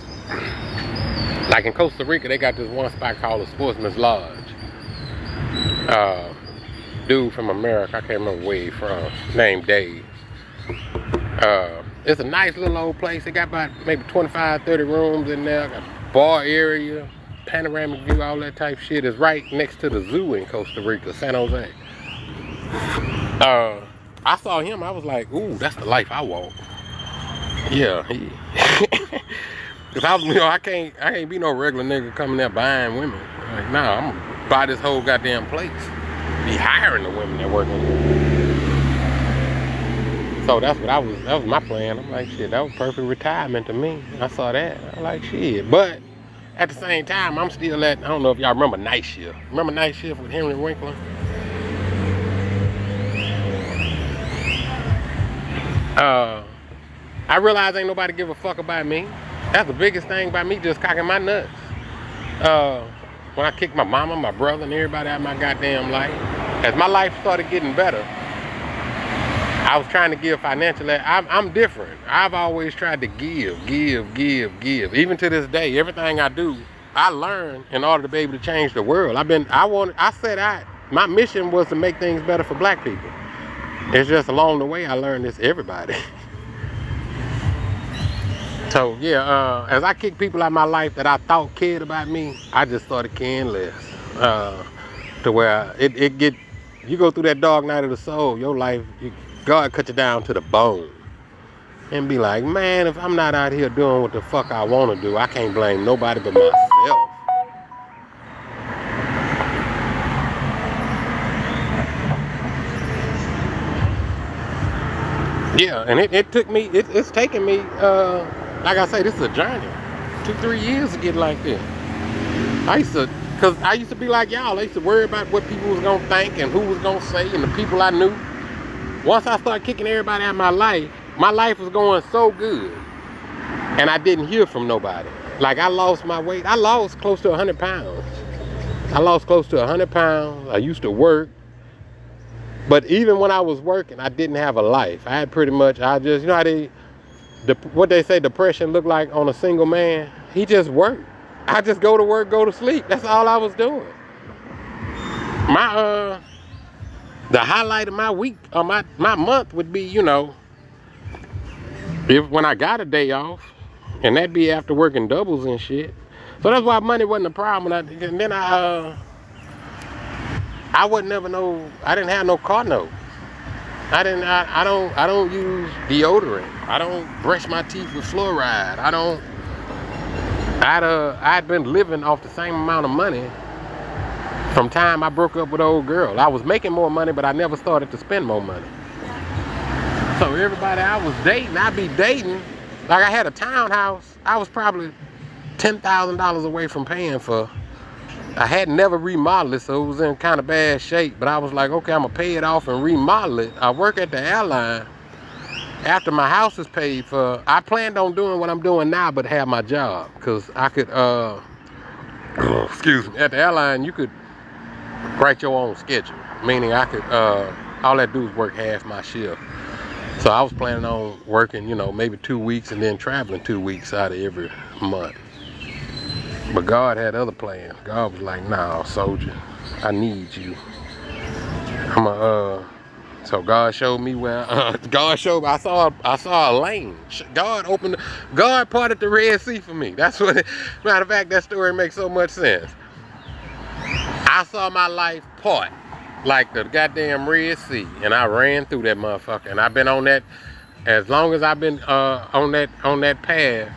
Like in Costa Rica, they got this one spot called the Sportsman's Lodge. Dude from America, I can't remember where he from, named Dave. It's a nice little old place. It got about maybe 25, 30 rooms in there. Got a bar area, panoramic view, all that type shit. Is right next to the zoo in Costa Rica, San Jose. I saw him, I was like, ooh, that's the life I want. Yeah, he. Cause I was, I can't be no regular nigga coming there buying women. Like, nah, I'm gonna buy this whole goddamn place. Be hiring the women that work in here. So that's what that was my plan. I'm like, shit, that was perfect retirement to me. I saw that. I like, shit. But at the same time, I'm still at, I don't know if y'all remember Night Shift. Remember Night Shift with Henry Winkler? I realize ain't nobody give a fuck about me. That's the biggest thing about me, just cocking my nuts. When I kicked my mama, my brother, and everybody out of my goddamn life, as my life started getting better, I was trying to give financially. I'm different. I've always tried to give. Even to this day, everything I do, I learn in order to be able to change the world. My mission was to make things better for black people. It's just along the way I learned this everybody. So yeah, as I kick people out of my life that I thought cared about me, I just started caring less. To where it get, you go through that dark night of the soul, your life, God cut you down to the bone. And be like, man, if I'm not out here doing what the fuck I want to do, I can't blame nobody but myself. Yeah, and it took me, it's taken me, like I say, this is a journey. 2-3 years to get like this. Cause I used to be like y'all. I used to worry about what people was gonna think and who was gonna say and the people I knew. Once I started kicking everybody out of my life was going so good. And I didn't hear from nobody. Like I lost my weight. I lost close to 100 pounds. I used to work. But even when I was working, I didn't have a life. I had pretty much, I just, you know how what they say depression look like on a single man? He just worked. I just go to work, go to sleep. That's all I was doing. The highlight of my week, or my month would be, you know, when I got a day off, and that'd be after working doubles and shit. So that's why money wasn't a problem. And then I wouldn't never know. I didn't have no car note. I don't use deodorant. I don't brush my teeth with fluoride. I'd been living off the same amount of money from time I broke up with an old girl. I was making more money, but I never started to spend more money. So everybody I was dating, I'd be dating. Like I had a townhouse. I was probably $10,000 away from paying for. I had never remodeled it, so it was in kind of bad shape. But I was like, okay, I'm gonna pay it off and remodel it. I work at the airline. After my house is paid for, I planned on doing what I'm doing now, but have my job. Cause I could, excuse me, at the airline, you could write your own schedule. Meaning I could, all I do is work half my shift. So I was planning on working, you know, maybe 2 weeks and then traveling 2 weeks out of every month. But God had other plans. God was like, nah, soldier, I need you. So God showed me where, I saw a lane. God parted the Red Sea for me. That's what, matter of fact, that story makes so much sense. I saw my life part like the goddamn Red Sea, and I ran through that motherfucker. And I've been on that, as long as I've been on that path,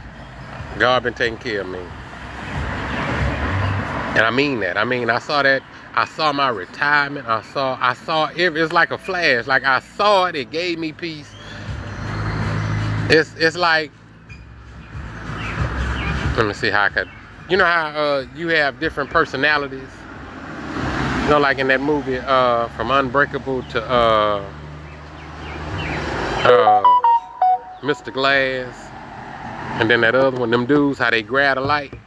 God been taking care of me. And I mean that. I mean, I saw my retirement. I saw it's like a flash. Like I saw it, it gave me peace. It's like, let me see how I could, you know how you have different personalities? You know, like in that movie, From Unbreakable to Mr. Glass, and then that other one, them dudes, how they grab alike.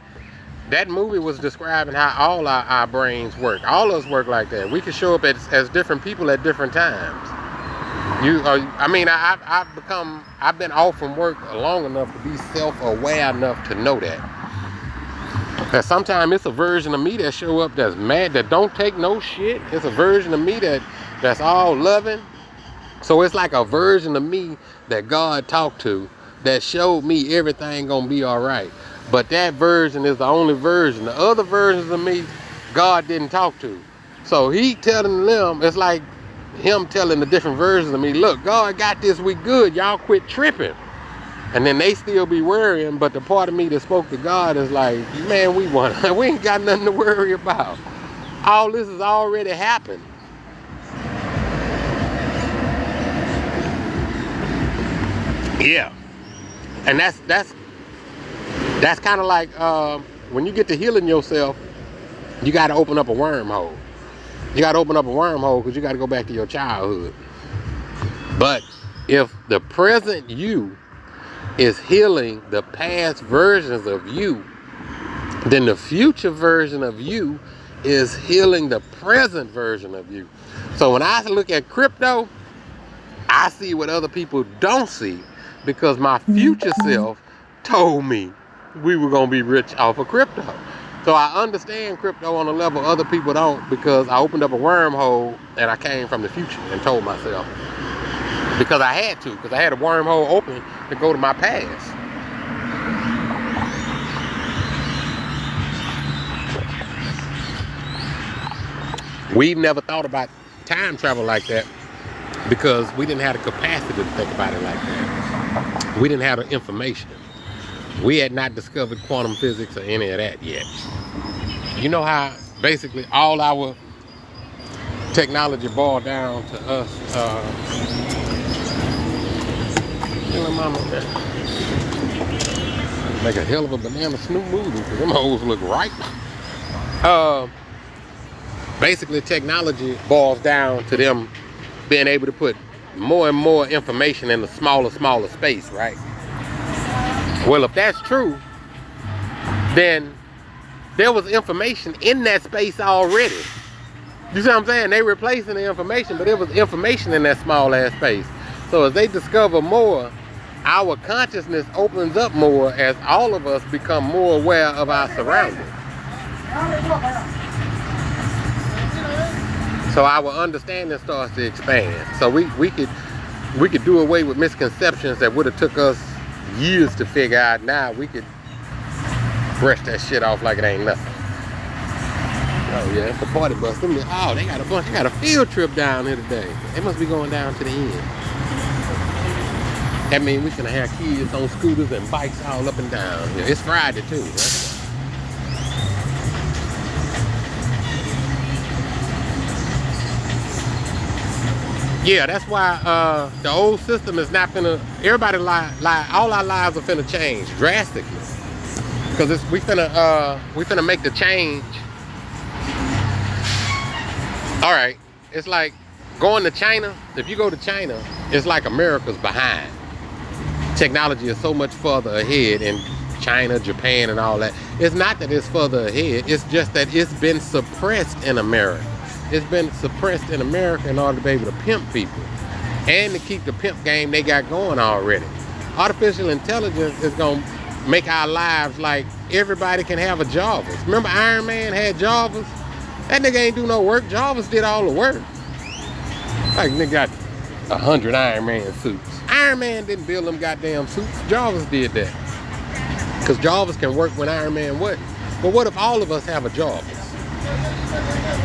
That movie was describing how all our brains work. All of us work like that. We can show up as different people at different times. I've been off from work long enough to be self-aware enough to know that That sometimes it's a version of me that show up that's mad, that don't take no shit. It's a version of me that's all loving. So it's like a version of me that God talked to that showed me everything gonna be all right. But that version is the only version. The other versions of me, God didn't talk to. So he telling them, it's like him telling the different versions of me, look, God got this, we good, y'all quit tripping. And then they still be worrying, but the part of me that spoke to God is like, man, we ain't got nothing to worry about. All this has already happened. Yeah. And that's kind of like when you get to healing yourself, you got to open up a wormhole. You got to open up a wormhole because you got to go back to your childhood. But if the present you is healing the past versions of you, then the future version of you is healing the present version of you. So when I look at crypto, I see what other people don't see because my future self told me we were going to be rich off of crypto. So I understand crypto on a level other people don't because I opened up a wormhole and I came from the future and told myself. Because I had to, because I had a wormhole open to go to my past. We've never thought about time travel like that because we didn't have the capacity to think about it like that. We didn't have the information. We had not discovered quantum physics or any of that yet. You know how basically all our technology boiled down to us. Make a hell of a banana smoothie because them hoes look ripe. Basically, technology boils down to them being able to put more and more information in a smaller space, right? Well, if that's true, then there was information in that space already. You see what I'm saying? They replacing the information, but there was information in that small ass space. So as they discover more, our consciousness opens up more as all of us become more aware of our surroundings. So our understanding starts to expand. So we could do away with misconceptions that would have took us years to figure out. Now we could brush that shit off like it ain't nothing. Oh yeah, it's a party bus. Oh, they got a bunch. They got a field trip down here today. They must be going down to the end. That means we finna have kids on scooters and bikes all up and down here. It's Friday too, right? Yeah, that's why the old system is not finna. Everybody all our lives are finna change drastically. Because we finna make the change. All right, it's like going to China. If you go to China, it's like America's behind. Technology is so much further ahead in China, Japan, and all that. It's not that it's further ahead. It's just that it's been suppressed in America. It's been suppressed in America in order to be able to pimp people and to keep the pimp game they got going already. Artificial intelligence is going to make our lives like everybody can have a Jarvis. Remember Iron Man had Jarvis? That nigga ain't do no work. Jarvis did all the work. Like nigga got 100 Iron Man suits. Iron Man didn't build them goddamn suits. Jarvis did that. Because Jarvis can work when Iron Man wasn't. But what if all of us have a Jarvis?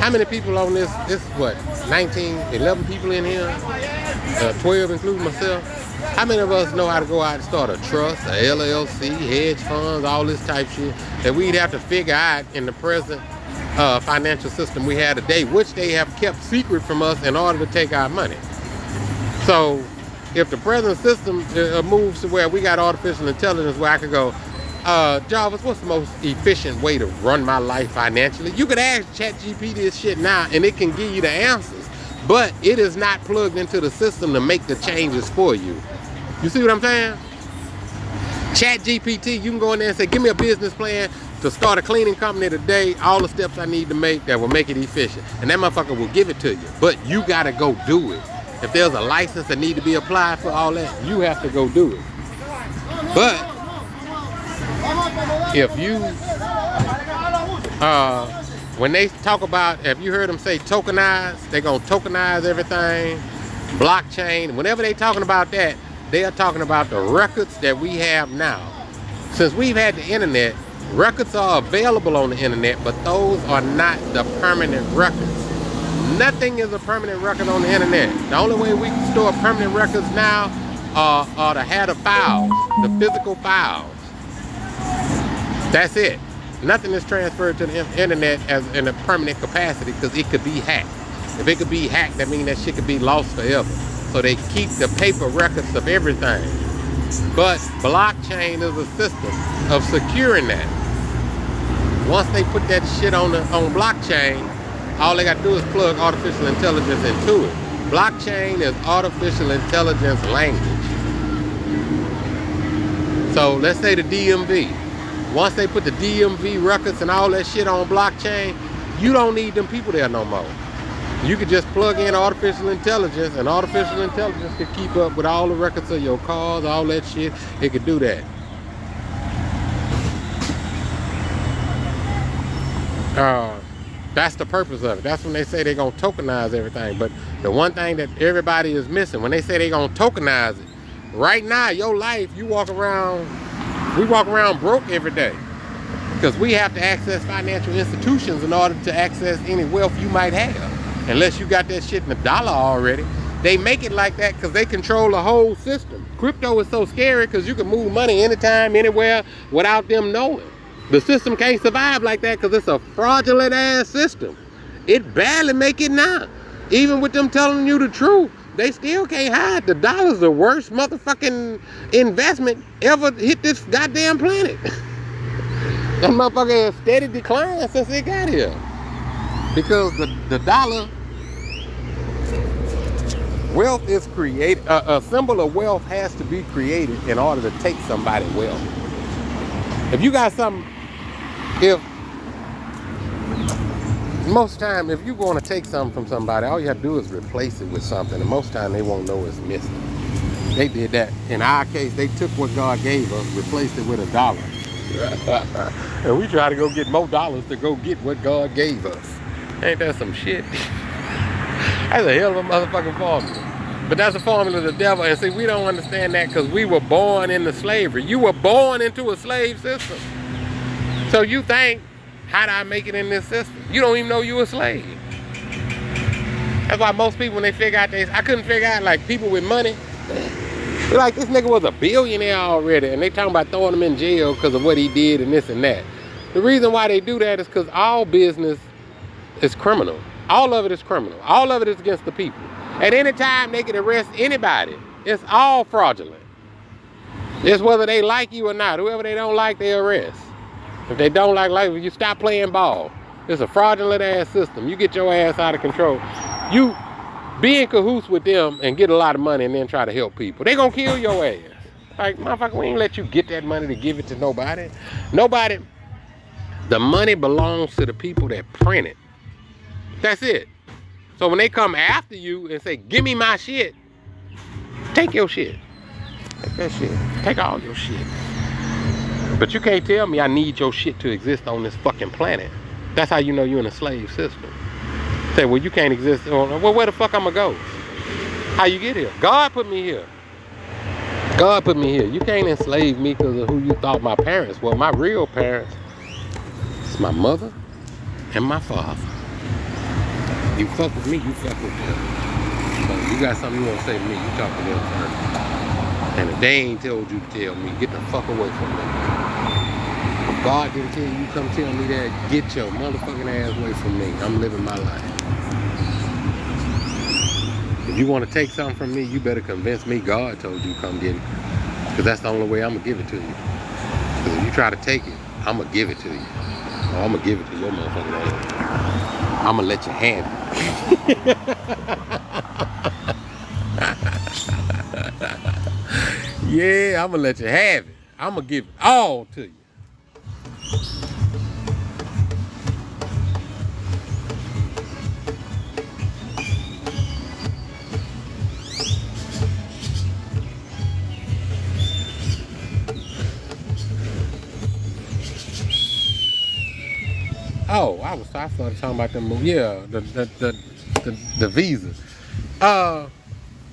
How many people on this? This what? 11 people in here? 12 including myself. How many of us know how to go out and start a trust, a LLC, hedge funds, all this type shit that we'd have to figure out in the present financial system we have today, which they have kept secret from us in order to take our money. So if the present system moves to where we got artificial intelligence where I could go, Jarvis, what's the most efficient way to run my life financially? You could ask ChatGPT this shit now and it can give you the answers, but it is not plugged into the system to make the changes for you. You see what I'm saying? ChatGPT, you can go in there and say, give me a business plan to start a cleaning company today, all the steps I need to make that will make it efficient. And that motherfucker will give it to you, but you gotta go do it. If there's a license that need to be applied for all that, you have to go do it. But if you, when they talk about, have you heard them say tokenize? They're gonna tokenize everything, blockchain. Whenever they talking about that, they are talking about the records that we have now. Since we've had the internet, records are available on the internet, but those are not the permanent records. Nothing is a permanent record on the internet. The only way we can store permanent records now are to have the files, the physical files. That's it. Nothing is transferred to the internet as in a permanent capacity because it could be hacked. If it could be hacked, that means that shit could be lost forever. So they keep the paper records of everything. But blockchain is a system of securing that. Once they put that shit on blockchain, all they got to do is plug artificial intelligence into it. Blockchain is artificial intelligence language. So let's say the DMV. Once they put the DMV records and all that shit on blockchain, you don't need them people there no more. You could just plug in artificial intelligence and artificial intelligence could keep up with all the records of your cars, all that shit. It could do that. That's the purpose of it. That's when they say they're going to tokenize everything. But the one thing that everybody is missing, when they say they're going to tokenize it, right now, your life, we walk around broke every day. Because we have to access financial institutions in order to access any wealth you might have. unless you got that shit in $1 already. They make it like that because they control the whole system. Crypto is so scary because you can move money anytime, anywhere, without them knowing. The system can't survive like that because it's a fraudulent ass system. It barely make it now. Even with them telling you the truth, they still can't hide. The dollar's the worst motherfucking investment ever hit this goddamn planet. That motherfucker has steady decline since it got here. Because the dollar, wealth is created. A symbol of wealth has to be created in order to take somebody's wealth. If you got something, most time, if you're going to take something from somebody, all you have to do is replace it with something. And most time they won't know it's missing. They did that. In our case, they took what God gave us, replaced it with $1. And we try to go get more dollars to go get what God gave us. Ain't that some shit? That's a hell of a motherfucking formula. But that's a formula of the devil. And see, we don't understand that because we were born into slavery. You were born into a slave system. So you think, how did I make it in this system? You don't even know you a slave. That's why most people, when they figure out this, I couldn't figure out, like, people with money. They're like, this nigga was a billionaire already, and they talking about throwing him in jail because of what he did and this and that. The reason why they do that is because all business is criminal. All of it is criminal. All of it is against the people. At any time, they can arrest anybody. It's all fraudulent. It's whether they like you or not. Whoever they don't like, they arrest. If they don't like you stop playing ball. It's a fraudulent ass system. You get your ass out of control. You be in cahoots with them and get a lot of money and then try to help people. They gonna kill your ass. Like, motherfucker, we ain't let you get that money to give it to nobody. Nobody. The money belongs to the people that print it. That's it. So when they come after you and say, give me my shit, take your shit. Take that shit. Take all your shit. But you can't tell me I need your shit to exist on this fucking planet. That's how you know you're in a slave system. Say, well, you can't exist. Well, where the fuck I'm gonna go? How you get here? God put me here. God put me here. You can't enslave me because of who you thought my parents were. My real parents is my mother and my father. You fuck with me, you fuck with them. So you got something you want to say to me, you talk to them first. And if they ain't told you to tell me, get the fuck away from me. If God didn't tell you, come tell me that, get your motherfucking ass away from me. I'm living my life. If you want to take something from me, you better convince me God told you come get it. Because that's the only way I'm going to give it to you. Because if you try to take it, I'm going to give it to you. Or I'm going to give it to your motherfucking ass. I'm going to let you have it. Yeah, I'm gonna let you have it. I'm gonna give it all to you. Oh, I started talking about them. Yeah, the visa.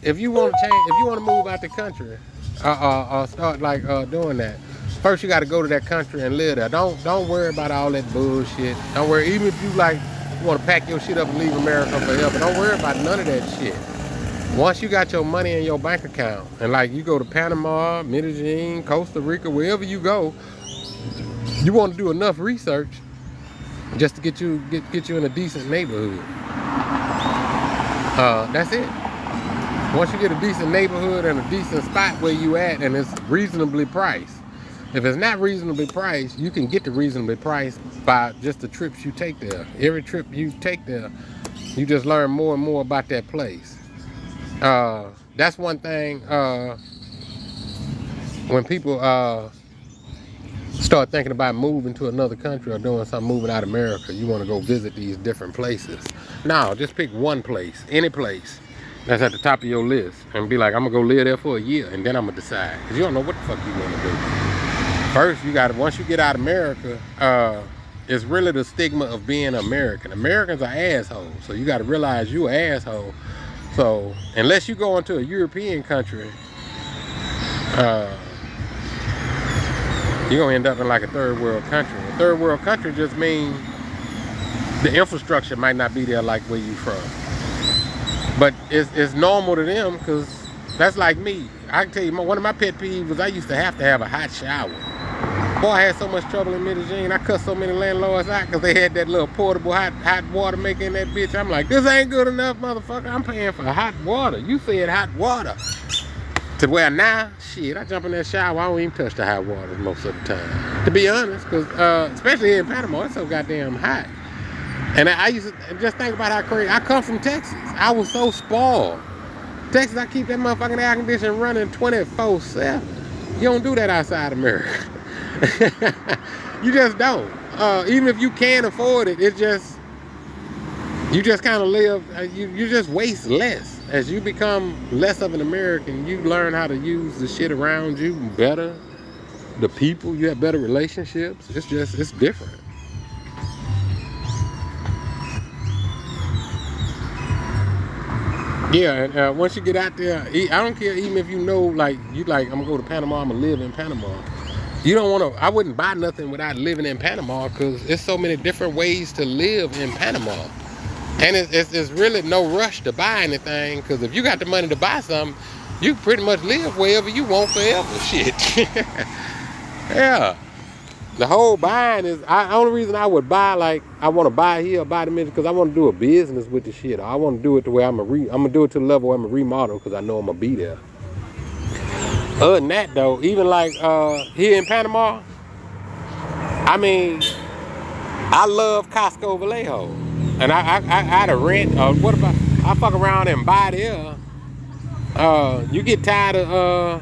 If you want to change, if you want to move out the country, start like doing that. First, you got to go to that country and live there. Don't worry about all that bullshit. Don't worry. Even if you want to pack your shit up and leave America forever, don't worry about none of that shit. Once you got your money in your bank account, and like you go to Panama, Medellin, Costa Rica, wherever you go, you want to do enough research just to get you in a decent neighborhood. That's it. Once you get a decent neighborhood and a decent spot where you at and it's reasonably priced. If it's not reasonably priced, you can get the reasonably priced by just the trips you take there. Every trip you take there, you just learn more and more about that place. That's one thing when people start thinking about moving to another country or doing something, moving out of America, you want to go visit these different places. No, just pick one place, any place that's at the top of your list and be like, I'm gonna go live there for a year and then I'm gonna decide. Because you don't know what the fuck you want to do. First, once you get out of America, it's really the stigma of being American. Americans are assholes, so you got to realize you an asshole. So unless you go into a European country, you're gonna end up in like a third world country. A third world country just means the infrastructure might not be there like where you from. But it's normal to them because that's like me. I can tell you, one of my pet peeves was I used to have a hot shower. Boy, I had so much trouble in Medellin. I cut so many landlords out because they had that little portable hot water maker in that bitch. I'm like, this ain't good enough, motherfucker. I'm paying for hot water. You said hot water. To where now, shit, I jump in that shower, I don't even touch the hot water most of the time. To be honest, because especially here in Panama, it's so goddamn hot. And I used to just think about how crazy. I come from Texas. I was so spoiled. Texas, I keep that motherfucking air conditioner running 24/7. You don't do that outside America. You just don't. Even if you can afford it, it's just, you just kind of live, you just waste less. As you become less of an American, you learn how to use the shit around you better. The people, you have better relationships. It's different. Yeah, and once you get out there, I don't care even if you know, like, I'm gonna go to Panama, I'm gonna live in Panama. You don't wanna, I wouldn't buy nothing without living in Panama because there's so many different ways to live in Panama. And it's really no rush to buy anything because if you got the money to buy something, you can pretty much live wherever you want forever, shit. Yeah. The whole buying is, only reason I would buy, like, I want to buy here or buy the minute because I want to do a business with the shit. I want to do it the way I'm going to do it to the level where I'm going to remodel because I know I'm going to be there. Other than that, though, even like here in Panama, I mean, I love Costco Vallejo. And I had to rent, what about, I fuck around and buy there. You get tired of,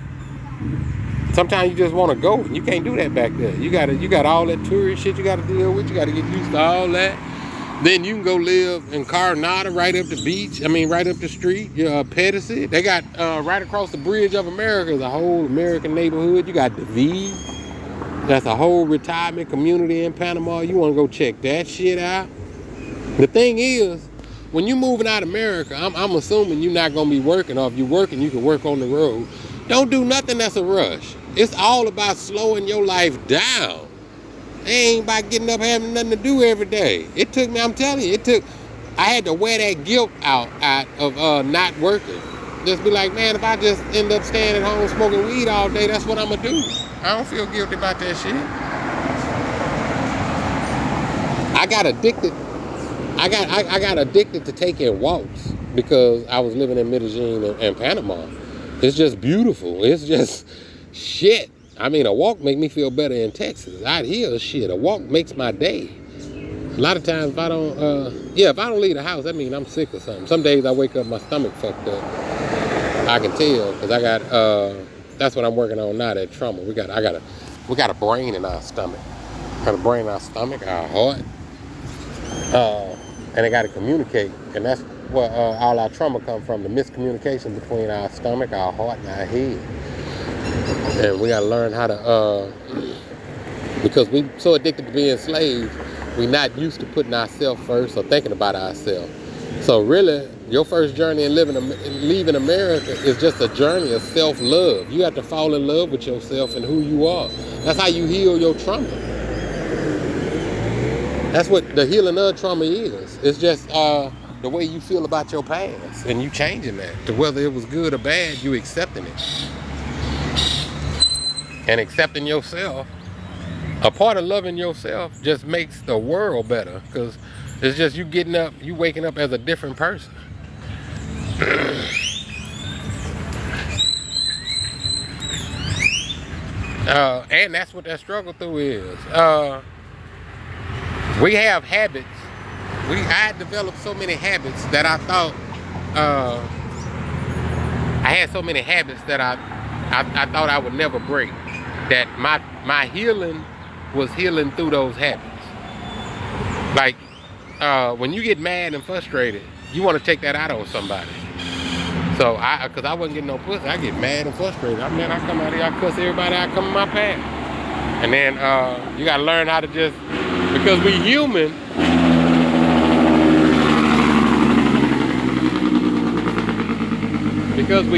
sometimes you just want to go, and you can't do that back there. You got all that tourist shit you got to deal with. You got to get used to all that. Then you can go live in Coronado, right up the beach. I mean, right up the street. Pedici. They got right across the Bridge of America is a whole American neighborhood. You got the V. That's a whole retirement community in Panama. You want to go check that shit out. The thing is, when you're moving out of America, I'm assuming you're not gonna be working, or if you're working, you can work on the road. Don't do nothing that's a rush. It's all about slowing your life down. It ain't about getting up having nothing to do every day. It took me, I'm telling you, I had to wear that guilt out of not working. Just be like, man, if I just end up staying at home smoking weed all day, that's what I'm gonna do. I don't feel guilty about that shit. I got addicted. I got addicted to taking walks because I was living in Medellin and Panama. It's just beautiful. It's just shit. I mean, a walk make me feel better in Texas. Out here, shit, a walk makes my day. A lot of times if I don't leave the house, that means I'm sick or something. Some days I wake up, my stomach fucked up. I can tell because I got, that's what I'm working on now, that trauma. We got a brain in our stomach. Got a brain in our stomach, our heart. And they got to communicate, and that's where all our trauma comes from, the miscommunication between our stomach, our heart, and our head. And we got to learn how to, because we so addicted to being slaves, we're not used to putting ourselves first or thinking about ourselves. So really, your first journey in leaving America is just a journey of self-love. You have to fall in love with yourself and who you are. That's how you heal your trauma. That's what the healing of trauma is. It's just the way you feel about your past and you changing that to whether it was good or bad, you accepting it. And accepting yourself, a part of loving yourself just makes the world better because it's just you getting up, you waking up as a different person. And that's what that struggle through is. We have habits. I had developed so many habits that I thought I had so many habits that I thought I would never break. That my healing was healing through those habits. Like when you get mad and frustrated, you want to take that out on somebody. So cause I wasn't getting no pussy, I get mad and frustrated. I come out here, I cuss everybody out come in my path. And then you gotta learn how to just, because we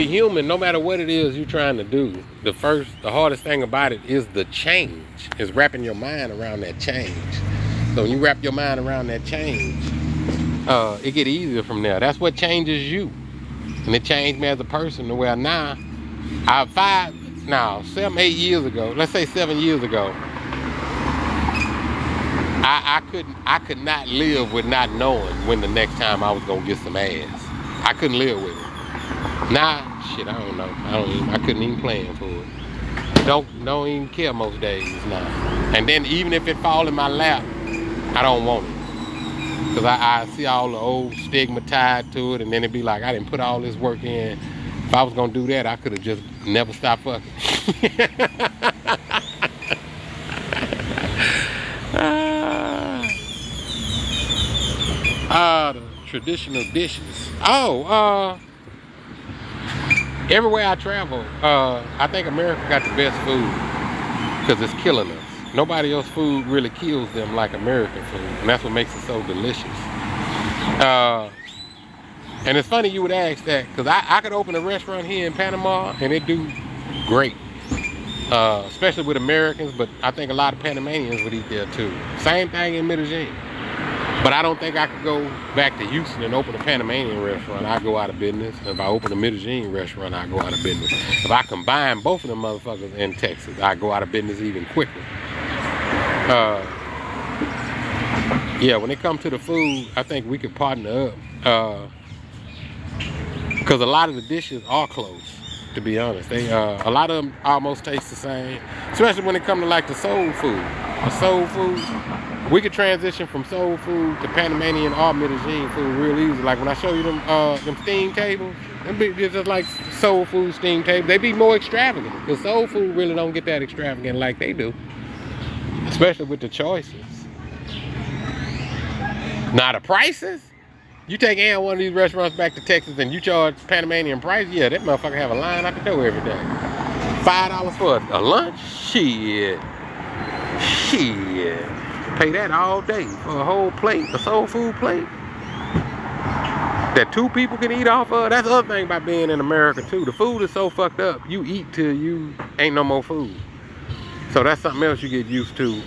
human, no matter what it is you're trying to do, the hardest thing about it is the change, is wrapping your mind around that change. So when you wrap your mind around that change, it get easier from there. That's what changes you. And it changed me as a person to where now, 7, 8 years ago, let's say 7 years ago, I could not live with not knowing when the next time I was gonna get some ass. I couldn't live with it. Now, shit, I don't know. I couldn't even plan for it. Don't even care most days now. And then even if it fall in my lap, I don't want it. Cause I see all the old stigma tied to it, and then it'd be like I didn't put all this work in. If I was gonna do that, I could have just never stopped fucking. The traditional dishes. Everywhere I travel, I think America got the best food because it's killing us. Nobody else's food really kills them like American food, and that's what makes it so delicious. And it's funny you would ask that because I could open a restaurant here in Panama and it do great, especially with Americans, but I think a lot of Panamanians would eat there too. Same thing in Medellin. But I don't think I could go back to Houston and open a Panamanian restaurant. I go out of business. If I open a Medellin restaurant, I go out of business. If I combine both of them motherfuckers in Texas, I go out of business even quicker. Yeah, when it comes to the food, I think we could partner up. Because a lot of the dishes are close, to be honest. A lot of them almost taste the same, especially when it comes to like the soul food. The soul food, we could transition from soul food to Panamanian or Medellin food real easy. Like when I show you them steam tables, them be just like soul food steam tables. They be more extravagant. Because soul food really don't get that extravagant like they do, especially with the choices. Now the prices. You take one of these restaurants back to Texas and you charge Panamanian price, yeah, that motherfucker have a line out the door every day. $5 for a lunch? Shit. Pay that all day for a whole plate, a soul food plate that 2 people can eat off of. That's the other thing about being in America too. The food is so fucked up. You eat till you ain't no more food. So that's something else you get used to.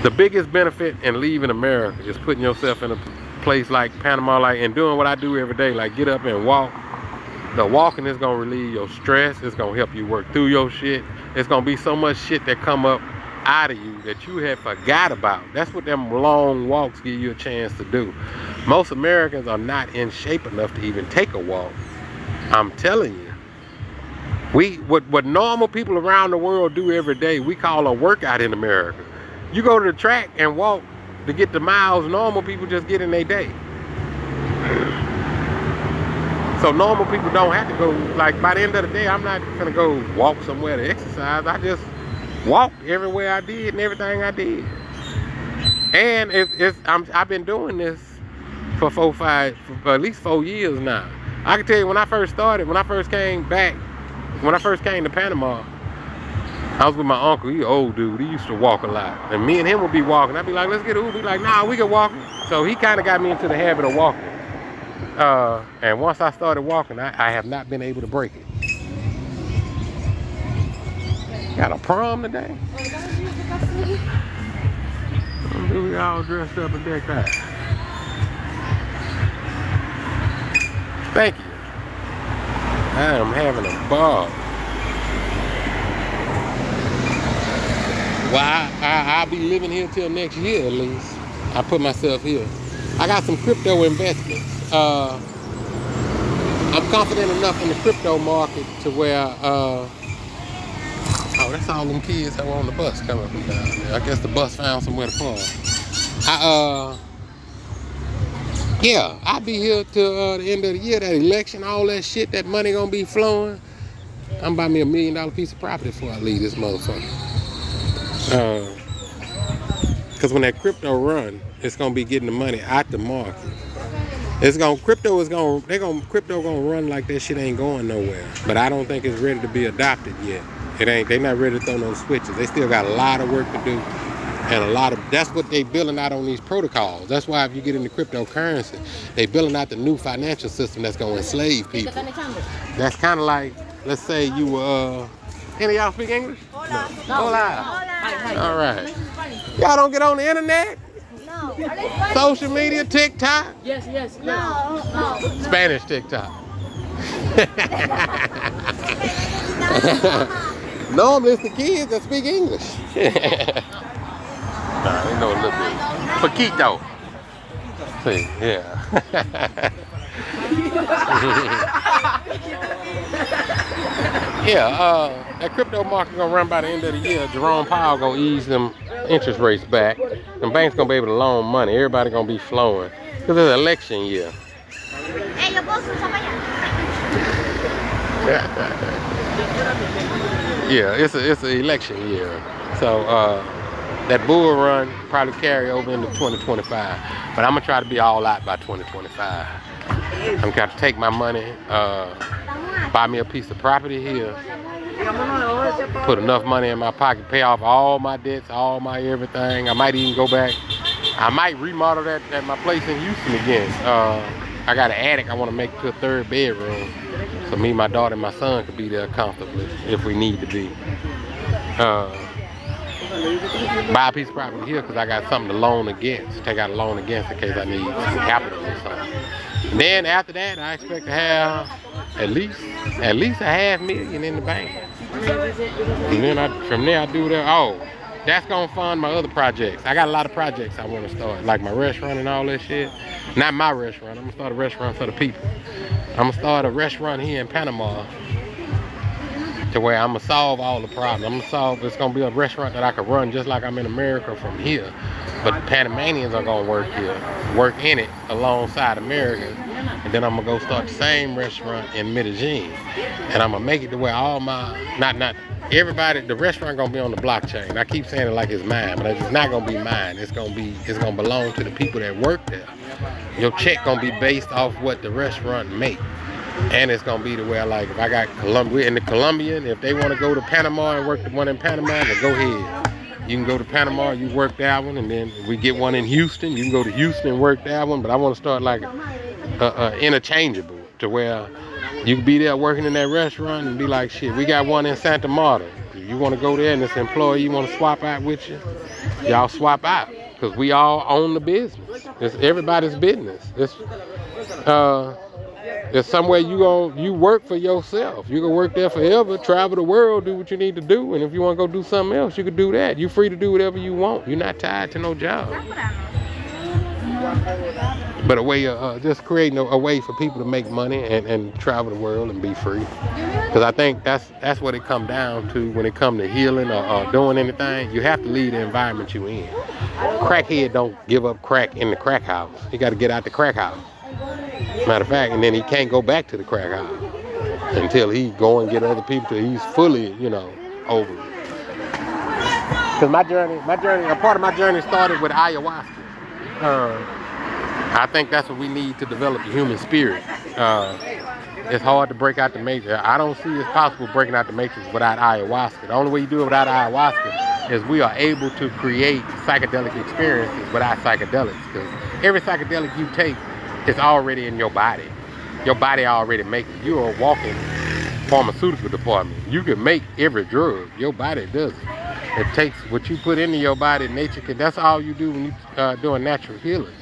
The biggest benefit in leaving America is putting yourself in a place like Panama, and doing what I do every day, like get up and walk. The walking is gonna relieve your stress. It's gonna help you work through your shit. It's gonna be so much shit that come up out of you that you had forgot about. That's what them long walks give you a chance to do. Most Americans are not in shape enough to even take a walk. I'm telling you. What normal people around the world do every day, we call a workout in America. You go to the track and walk to get the miles normal people just get in their day. So normal people don't have to go, like by the end of the day, I'm not gonna go walk somewhere to exercise. I just walked everywhere I did and everything I did. And I've been doing this for at least 4 years now. I can tell you when I first came to Panama, I was with my uncle. He an old dude. He used to walk a lot. And me and him would be walking. I'd be like, let's get an Uber. He'd be like, nah, we can walk. So he kind of got me into the habit of walking. And once I started walking, I have not been able to break it. Got a prom today? We all dressed up and decked out. Thank you. I am having a ball. Well, I'll be living here till next year at least. I put myself here. I got some crypto investments. I'm confident enough in the crypto market to where, oh, that's all them kids that were on the bus coming from down there. I guess the bus found somewhere to park. Yeah, I'll be here till the end of the year, that election, all that shit, that money gonna be flowing. I'm buying me $1 million piece of property before I leave this motherfucker. Because when that crypto run, it's gonna be getting the money out the market. Crypto gonna run like that shit ain't going nowhere. But I don't think it's ready to be adopted yet. They not ready to throw no switches. They still got a lot of work to do. And that's what they building out on these protocols. That's why if you get into cryptocurrency, they building out the new financial system that's gonna enslave people. That's kind of like, let's say you were, any of y'all speak English? No. Hola. All right. Y'all don't get on the internet? Social media, TikTok? Yes, yes. No. Spanish TikTok. Normally it's the kids that speak English. Nah, they know a little bit. Poquito. See, yeah. Yeah, that crypto market gonna run by the end of the year. Jerome Powell gonna ease them interest rates back. And banks gonna be able to loan money. Everybody gonna be flowing. Because it's election year. Yeah, it's an election year. So that bull run probably carry over into 2025. But I'm gonna try to be all out by 2025. I'm gonna have to take my money, buy me a piece of property here, put enough money in my pocket, pay off all my debts, all my everything. I might even go back. I might remodel that at my place in Houston again. I got an attic I want to make to a 3rd bedroom. So me, my daughter, and my son could be there comfortably if we need to be. Buy a piece of property here because I got something to loan against. Take out a loan against in case I need some capital or something. And then after that, I expect to have at least $500,000 in the bank. And then from there I do that. Oh, that's gonna fund my other projects. I got a lot of projects I want to start, like my restaurant and all that shit. Not my restaurant. I'm gonna start a restaurant for the people. I'm gonna start a restaurant here in Panama to where I'm gonna solve all the problems. It's gonna be a restaurant that I can run just like I'm in America from here. But the Panamanians are gonna work here, work in it alongside Americans. And then I'm gonna go start the same restaurant in Medellin. And I'm gonna make it to where all my, not everybody, the restaurant gonna be on the blockchain. I keep saying it like it's mine, but it's not gonna be mine. It's gonna belong to the people that work there. Your check gonna be based off what the restaurant make. And it's gonna be to where, like, if I got Colombia in the Colombian, if they want to go to Panama and work the one in Panama, well, go ahead. You can go to Panama, you work that one, and then if we get one in Houston, you can go to Houston and work that one. But I want to start like interchangeable to where you can be there working in that restaurant and be like, shit, we got one in Santa Marta. If you want to go there and this employee you want to swap out with you, y'all swap out because we all own the business. It's everybody's business. It's somewhere you work for yourself. You can work there forever, travel the world, do what you need to do. And if you want to go do something else, you can do that. You're free to do whatever you want. You're not tied to no job. But a way of just creating a way for people to make money and travel the world and be free. Because I think that's what it comes down to when it comes to healing or doing anything. You have to leave the environment you in. Crackhead don't give up crack in the crack house. He got to get out the crack house. Matter of fact, and then he can't go back to the crack house until he go and get other people till he's fully, over it. Because my journey, a part of my journey started with ayahuasca. I think that's what we need to develop the human spirit. It's hard to break out the matrix. I don't see it's possible breaking out the matrix without ayahuasca. The only way you do it without ayahuasca is we are able to create psychedelic experiences without psychedelics. Because every psychedelic you take, it's already in your body. Your body already makes it. You're a walking pharmaceutical department. You can make every drug. Your body does it. It takes what you put into your body. Nature can. That's all you do when you doing natural healing.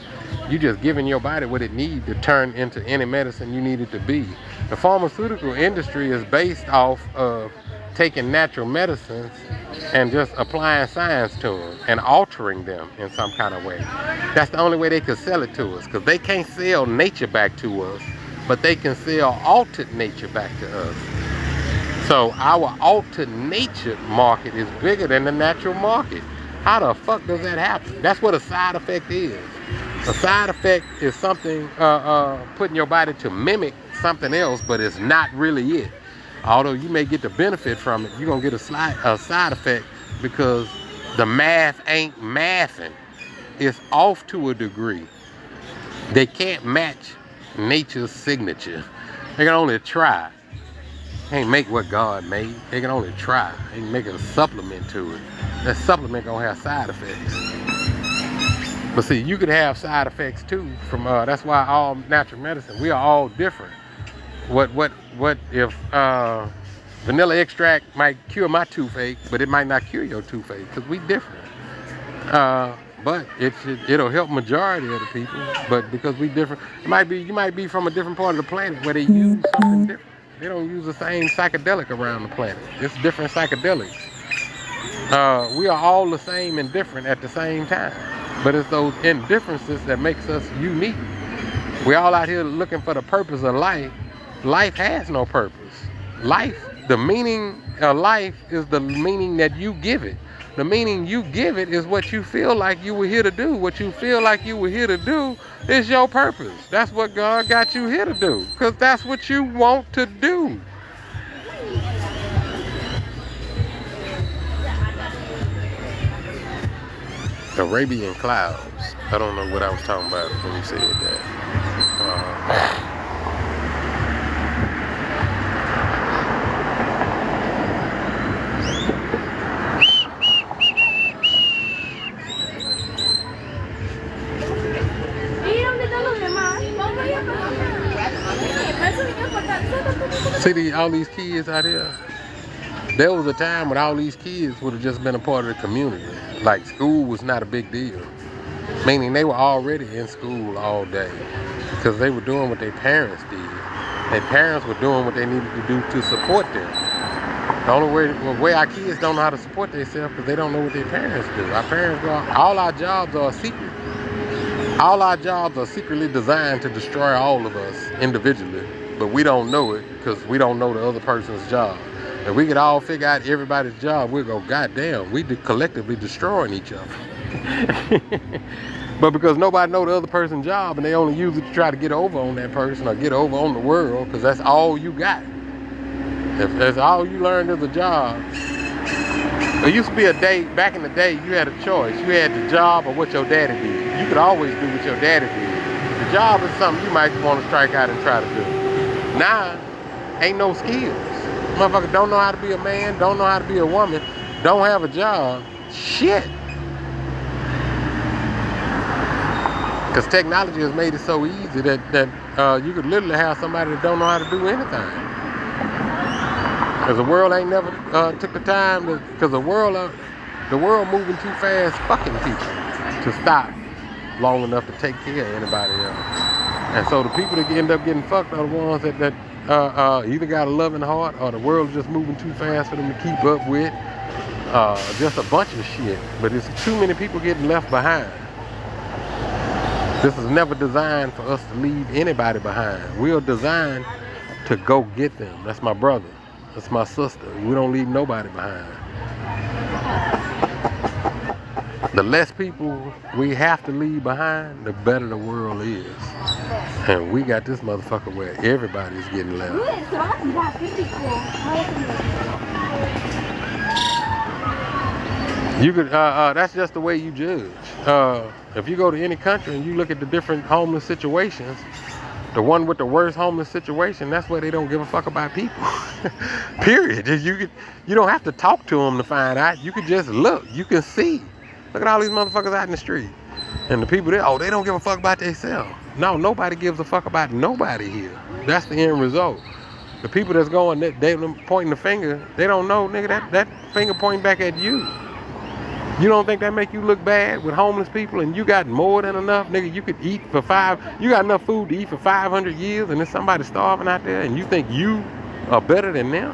You just giving your body what it needs to turn into any medicine you need it to be. The pharmaceutical industry is based off of taking natural medicines and just applying science to them and altering them in some kind of way. That's the only way they can sell it to us, because they can't sell nature back to us, but they can sell altered nature back to us. So our altered nature market is bigger than the natural market. How the fuck does that happen? That's what a side effect is. A side effect is something putting your body to mimic something else, but it's not really it. Although you may get the benefit from it, you're gonna get a side effect because the math ain't mathing. It's off to a degree. They can't match nature's signature. They can only try. They can't make what God made. They can only try. They can make a supplement to it. That supplement gonna have side effects. But see, you could have side effects too from that's why all natural medicine, we are all different. What if vanilla extract might cure my toothache, but it might not cure your toothache, because we different. but it'll help majority of the people. But because we different, you might be from a different part of the planet where they use something different. They don't use the same psychedelic around the planet. It's different psychedelics. We are all the same and different at the same time. But it's those indifferences that makes us unique. We all out here looking for the purpose of life. Life has no purpose. The meaning of life is the meaning that you give it. The meaning you give it is what you feel like you were here to do. What you feel like you were here to do is your purpose. That's what God got you here to do. Because that's what you want to do. Arabian clouds. I don't know what I was talking about when you said that. See all these kids out here? There was a time when all these kids would have just been a part of the community. Like school was not a big deal. Meaning they were already in school all day. Because they were doing what their parents did. Their parents were doing what they needed to do to support them. The only way our kids don't know how to support themselves because they don't know what their parents do. Our parents all our jobs are secret. All our jobs are secretly designed to destroy all of us individually. But we don't know it because we don't know the other person's job. If we could all figure out everybody's job, we'd go, God damn, we collectively destroying each other. But because nobody know the other person's job and they only use it to try to get over on that person or get over on the world because that's all you got. If that's all you learned is a job. There used to be a day, back in the day, you had a choice. You had the job or what your daddy did. You could always do what your daddy did. The job is something you might want to strike out and try to do. Now, ain't no skills. Motherfucker don't know how to be a man, don't know how to be a woman, don't have a job. Shit. Because technology has made it so easy that you could literally have somebody that don't know how to do anything. Because the world ain't never took the time to, because the world moving too fast fucking people to stop long enough to take care of anybody else. And so the people that end up getting fucked are the ones that either got a loving heart or the world is just moving too fast for them to keep up with. Just a bunch of shit. But it's too many people getting left behind. This is never designed for us to leave anybody behind. We are designed to go get them. That's my brother. That's my sister. We don't leave nobody behind. The less people we have to leave behind, the better the world is. And we got this motherfucker where everybody's getting left. You could, that's just the way you judge. If you go to any country and you look at the different homeless situations, the one with the worst homeless situation, that's where they don't give a fuck about people. Period. You don't have to talk to them to find out. You can just look. You can see. Look at all these motherfuckers out in the street. And the people there, they don't give a fuck about themselves. No, nobody gives a fuck about nobody here. That's the end result. The people that's going, they pointing the finger, they don't know, nigga, that finger pointing back at you. You don't think that make you look bad with homeless people and you got more than enough, nigga, you could eat for you got enough food to eat for 500 years and there's somebody starving out there and you think you are better than them?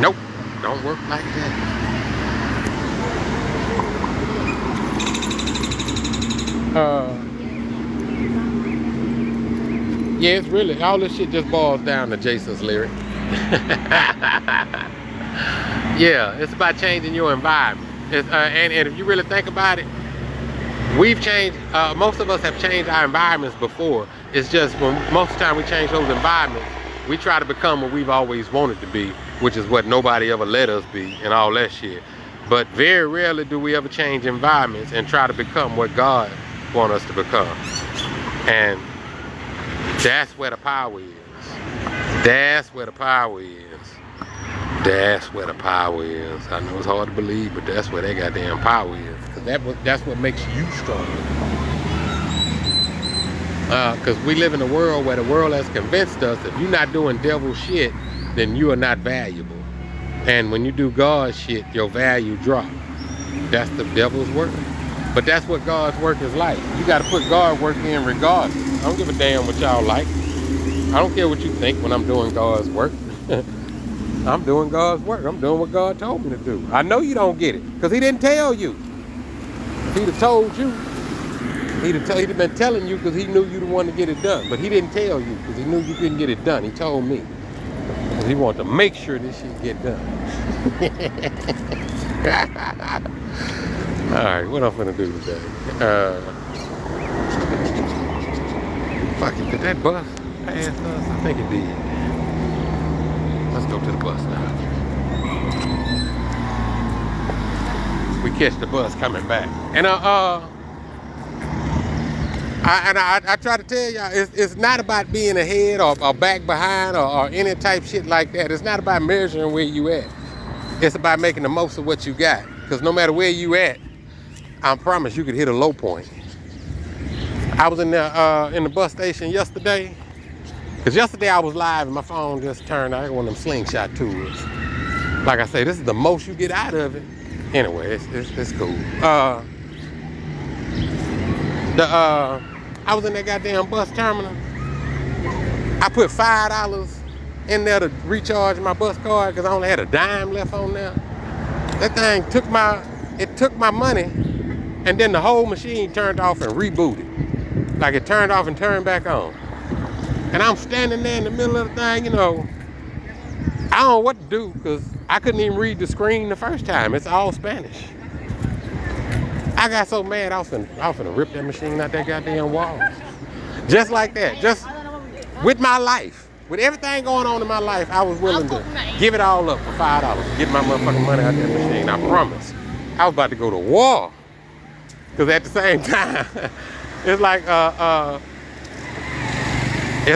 Nope, don't work like that. Yeah, it's really, all this shit just boils down to Jason's lyric. Yeah, it's about changing your environment. And if you really think about it, we've changed, most of us have changed our environments before. It's just when most of the time we change those environments, we try to become what we've always wanted to be, which is what nobody ever let us be and all that shit. But very rarely do we ever change environments and try to become what God wants us to become. And that's where the power is. That's where the power is. That's where the power is. I know it's hard to believe, but that's where that goddamn power is. Because that's what makes you stronger. Because we live in a world where the world has convinced us if you're not doing devil shit, then you are not valuable. And when you do God's shit, your value drop. That's the devil's work. But that's what God's work is like. You got to put God's work in regardless. I don't give a damn what y'all like. I don't care what you think when I'm doing God's work. I'm doing God's work. I'm doing what God told me to do. I know you don't get it because he didn't tell you. If he'd have told you, he'd have been telling you because he knew you the one to get it done. But he didn't tell you because he knew you couldn't get it done. He told me because he wanted to make sure this shit get done. All right, what I'm gonna do today? Fuck it, did that bus pass us? I think it did. Let's go to the bus now. We catch the bus coming back, and I try to tell y'all, it's not about being ahead or back behind or any type shit like that. It's not about measuring where you at. It's about making the most of what you got. Because no matter where you at, I promise you could hit a low point. I was in the bus station yesterday. Because yesterday I was live and my phone just turned. I got one of them slingshot tools. Like I say, this is the most you get out of it. Anyway, it's cool. I was in that goddamn bus terminal. I put $5 in there to recharge my bus card because I only had a dime left on there. That thing took my money, and then the whole machine turned off and rebooted. Like it turned off and turned back on. And I'm standing there in the middle of the thing, you know. I don't know what to do because I couldn't even read the screen the first time. It's all Spanish. I got so mad I was finna rip that machine out that goddamn wall. Just like that. Just with my life. With everything going on in my life, I was willing to give it all up for $5 to get my motherfucking money out that machine. I promise. I was about to go to war. Because at the same time, it's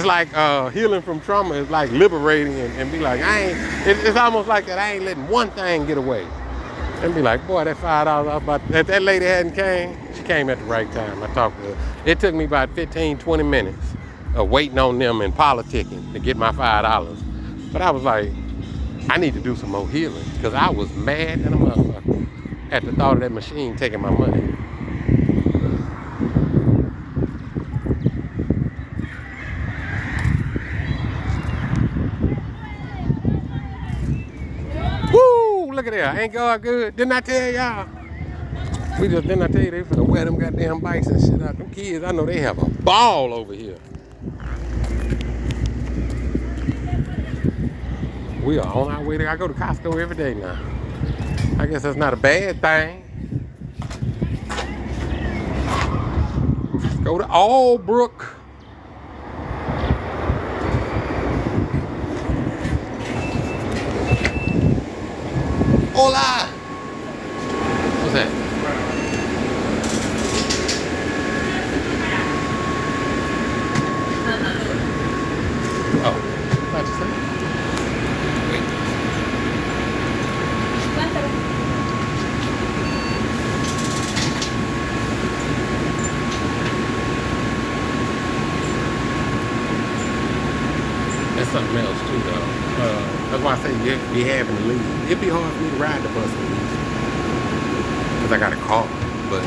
like healing from trauma is like liberating and be like, it's almost like that I ain't letting one thing get away. And be like, boy, that $5 I was about, if that lady hadn't came, she came at the right time. I talked to her. It took me about 15, 20 minutes of waiting on them and politicking to get my $5. But I was like, I need to do some more healing because I was mad than a motherfucker at the thought of that machine taking my money. Woo! Look at that. Ain't God good? Didn't I tell y'all? Didn't I tell you they finna wear them goddamn bikes and shit out? Them kids, I know they have a ball over here. We are on our way there. I go to Costco every day now. I guess that's not a bad thing. Let's go to Albrook. Hola! What's that? Oh, what you say? Wait. That's something else too, though. That's why I say you be having to leave. It'd be hard for me to ride the bus with these. Because I got a car. But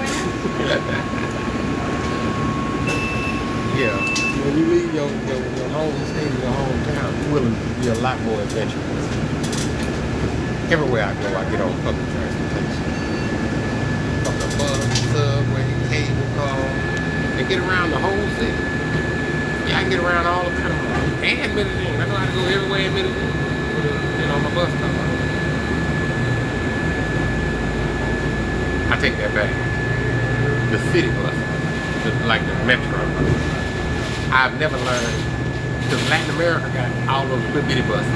yeah, when you leave your home state, your hometown, you're willing to be a lot more adventurous. Everywhere I go, I get on public transportation. From the bus, subway, cable car, and get around the whole city. Yeah, I can get around all of Panama and Medellin. I know how to go everywhere in Medellin with my bus car. I take that back. The city bus, like the metro. I've never learned, because Latin America got all those little bitty buses.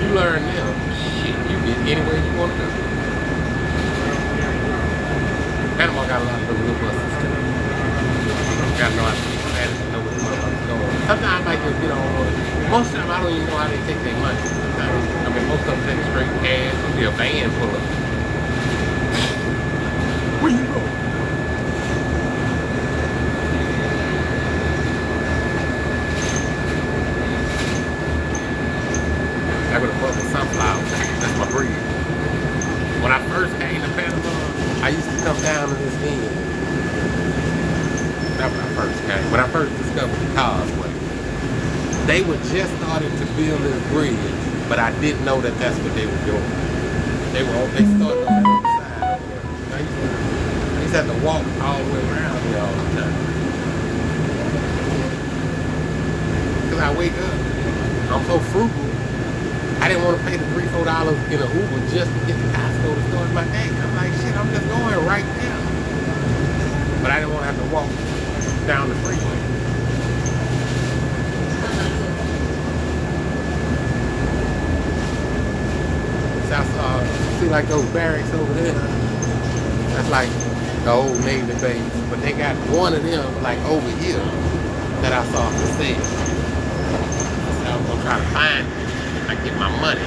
You learn them, shit, you get anywhere you want to go. Panama got a lot of those little buses too. You gotta know how to speak Spanish and know where the motherfuckers going. Sometimes I just get on. Most of the time I don't even know how they take their money. Most of them take straight cash. There'll be a van full of them. Where you going? I would have bought the sunflower. come down to this end. That's when I first came. When I first discovered the causeway. They were just starting to build this bridge, but I didn't know that that's what they were doing. They started on the other side over there. I used to have to walk all the way around here all the time. Because I wake up, I'm so frugal. I didn't want to pay the $3-4 in an Uber just to get to Costco to start my day. I'm like, shit, I'm just going right now. But I didn't want to have to walk down the freeway. See like those barracks over there? That's like the old Navy base. But they got one of them like over here that I saw for sale. So I'm gonna try to find it. I get my money.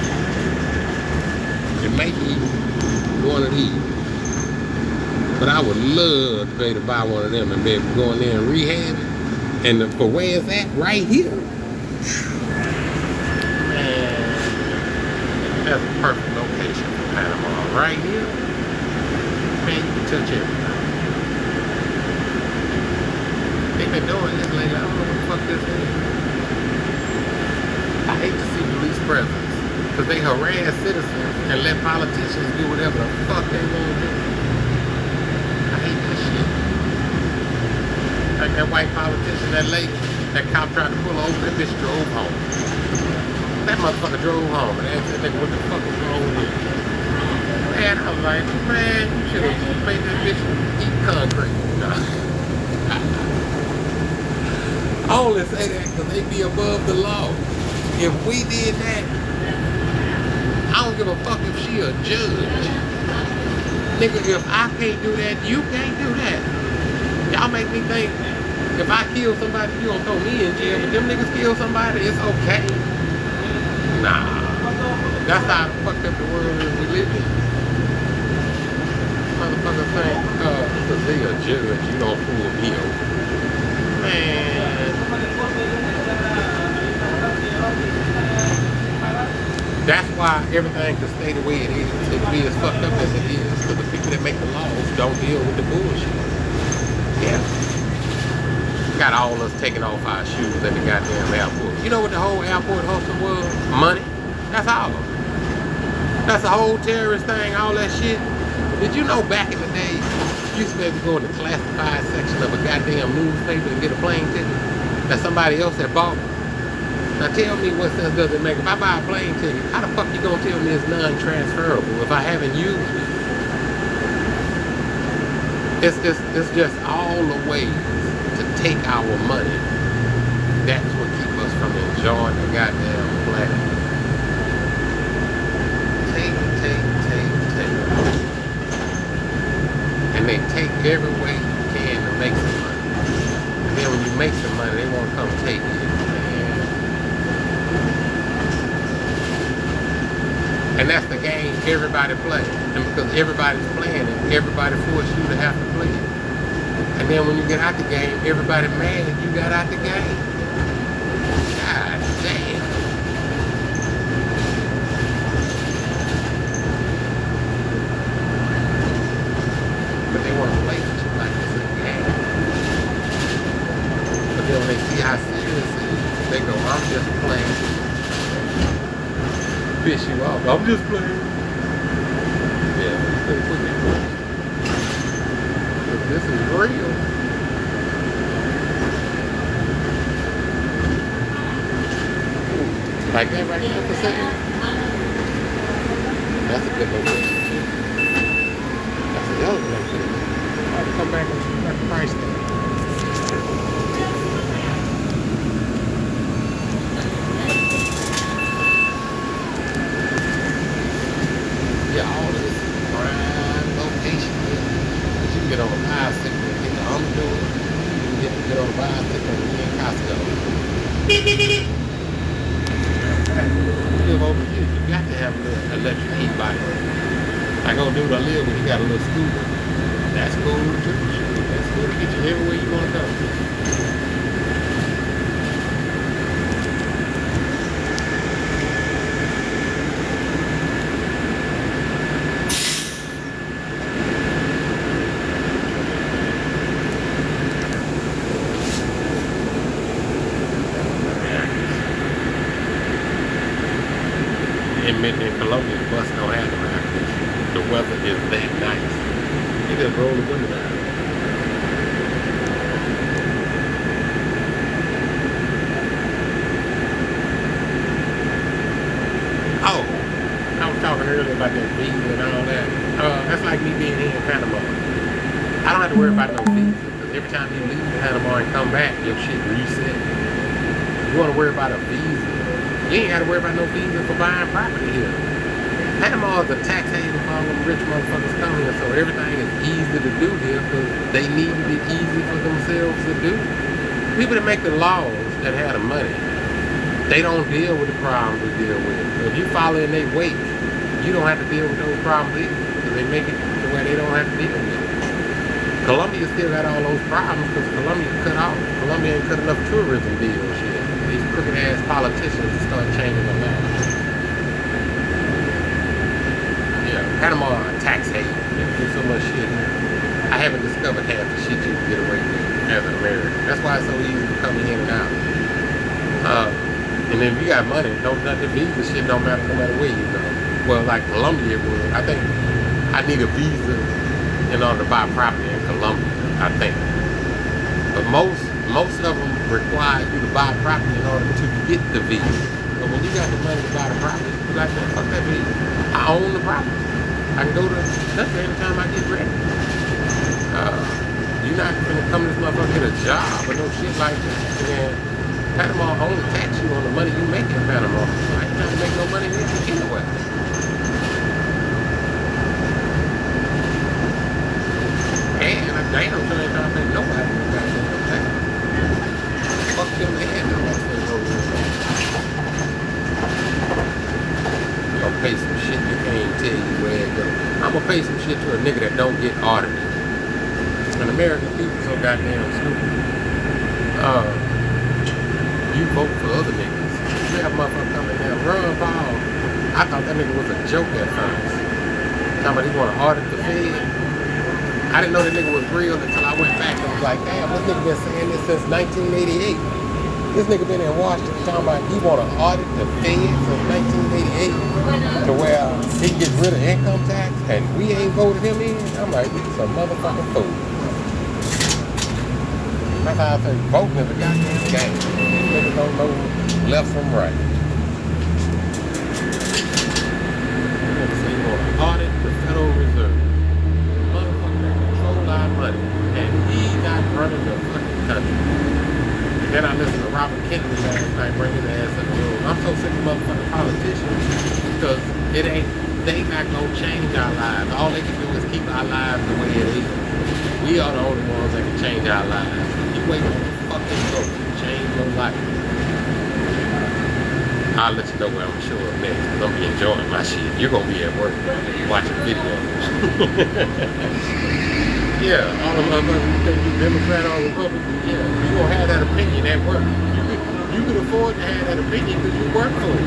It may be one of these. But I would love to pay to buy one of them and be able to go in there and rehab it. And for where it's at, right here. Man, that's a perfect location for Panama. Right here, man, you can touch everything. They've been doing this lately. I don't know what the fuck this is. I hate to see police presence because they harass citizens and let politicians do whatever the fuck they want to do. I hate that shit. Like that white politician, that lady, that cop tried to pull her over, that bitch drove home. That motherfucker drove home and asked that nigga what the fuck was wrong with him. Man, I was like, man, you should have made this bitch eat concrete. I only say that because they be above the law. If we did that, I don't give a fuck if she a judge. Nigga, if I can't do that, you can't do that. Y'all make me think, if I kill somebody, you don't throw me in jail, but them niggas kill somebody, it's okay. Nah. That's how fucked up the world is we live in. Motherfucker think, because they a judge, you don't pull me over. Man. That's why everything can stay the way it is. It be as fucked up as it is. Because the people that make the laws don't deal with the bullshit. Yeah. Got all of us taking off our shoes at the goddamn airport. You know what the whole airport hustle was? Money. That's all. That's the whole terrorist thing, all that shit. Did you know back in the day, you used to be able to go in the classified section of a goddamn newspaper and get a plane ticket that somebody else had bought? Now tell me what sense does it make? If I buy a plane ticket, how the fuck you gonna tell me it's non-transferable if I haven't used it? It's just all the ways to take our money. That's what keeps us from enjoying the goddamn planet. Take. And they take every way you can to make some money. And then when you make some money, they want to come take it. And that's the game everybody plays. And because everybody's playing it, everybody forces you to have to play it. And then when you get out the game, everybody mad you got out the game. God damn. But they want to play with you like it's a game. But then when they see how serious it is, they go, I'm just playing. Fish you off. I'm just playing. Yeah, they put me through. But this is real. Like that right there for a second. That's a good location too. That's a hell of a location. I'll come back and check the price tag. Yeah, all this prime location here. But you can get on a bicycle and get the underdoor. You can get on a bicycle and get in Costco. You live over here, you got to have a little electric e-bike. Like old dude I live with, he got a little scooter. That's cool too. That's cool to get you everywhere you want to go. bus don't have no air conditioning. The weather is that nice. You just roll the window down. Oh, I was talking earlier about that visa and all that. That's like me being here in Panama. I don't have to worry about no visa because every time you leave Panama and come back, your shit reset. You want to worry about a visa? You ain't got to worry about no visa for buying property here. Panama is a tax haven for all them rich motherfuckers coming here, so everything is easy to do here because they needed it easy for themselves to do. People that make the laws that have the money, they don't deal with the problems we deal with. So if you follow in their wake, you don't have to deal with those problems either because they make it to where they don't have to deal with it. Colombia still got all those problems because Colombia cut off. Colombia ain't cut enough tourism deals yet. These crooked ass politicians start changing the law. Yeah, Panama a tax haven. They do so much shit. I haven't discovered half the shit you can get away with as an American. That's why it's so easy to come in and out. And then if you got money, the visa shit don't matter no matter where you go. Well, like Colombia would. I think I need a visa in order to buy property in Colombia, I think. But most of them require you to buy property in order to get the visa. But when you got the money to buy the property, you like, man, fuck that visa. I own the property. I can go to the country anytime I get ready. You're not gonna come to this motherfucker get a job or no shit like that. And Panama only tax you on the money you make in Panama. I ain't trying to make no money here anyway. And I damn sure ain't trying to pay nobody no goddamn tax. Fuck them and no you gonna pay some shit you can't tell you where it goes. I'm gonna pay some shit to a nigga that don't get audited. And American people so goddamn stupid. You vote for other niggas. You have a motherfucker coming down, Ron Paul. I thought that nigga was a joke at first. Talking about he wanna audit the Fed. I didn't know that nigga was real until I went back and was like, damn, this nigga been saying this since 1988. This nigga been in Washington talking about he want to audit the Fed since 1988 to where he gets rid of income tax and we ain't voted him in. I'm like, he's a motherfucking fool. That's how I say voting is a goddamn game. These niggas don't know left from right. These niggas say you want to audit the Federal Reserve. Our money, and he's not running the fucking country. And then I listened to Robert Kennedy last night bring his ass in the room. I'm so sick of motherfucking politicians because they not gonna change our lives. All they can do is keep our lives the way it is. We are the only ones that can change our lives. You wait on the fucking vote to change your life. I'll let you know where I'm gonna show up next because I'm gonna be enjoying my shit. You're gonna be at work watching videos. Yeah, all the motherfuckers who think you Democrat or Republican, yeah, you gonna have that opinion at work. You could afford to have that opinion because you work for it.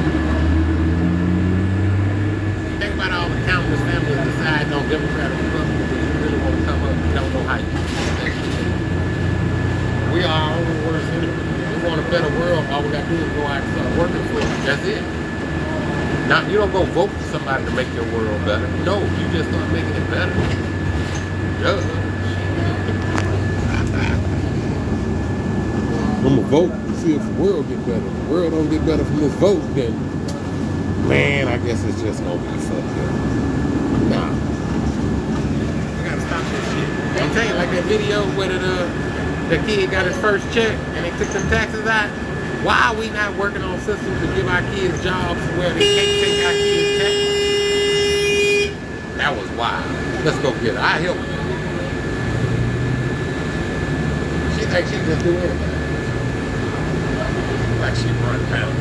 Think about all the countless families deciding on Democrat or Republican because you really want to come up and don't know how you do that shit. We are our own worst enemy. We want a better world, all we gotta do is go out and start working for it. That's it. Now, you don't go vote for somebody to make your world better. No, you just start making it better. Duh. I'm gonna vote to see if the world get better. If the world don't get better from this vote, then man, I guess it's just gonna be fucked up. Nah. I gotta stop this shit. I'm telling you, like that video where the kid got his first check and they took them taxes out. Why are we not working on systems to give our kids jobs where they can't take our kids' taxes? That was wild. Let's go get her. I help her. She thinks she can just do anything. Like she run Panama.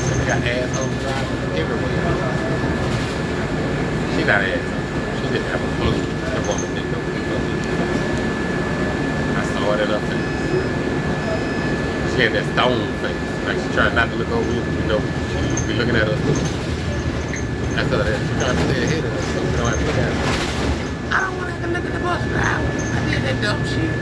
We got assholes driving everywhere. She not an asshole. She didn't have a clue. That woman didn't know what to do. I saw it in her face. She had that stone face. Like she tried not to look over you, you know, she be looking at us. That's her that. She trying to stay ahead of us so we don't have to look at her. I don't want to have to look at the bus driver. I did that dumb shit.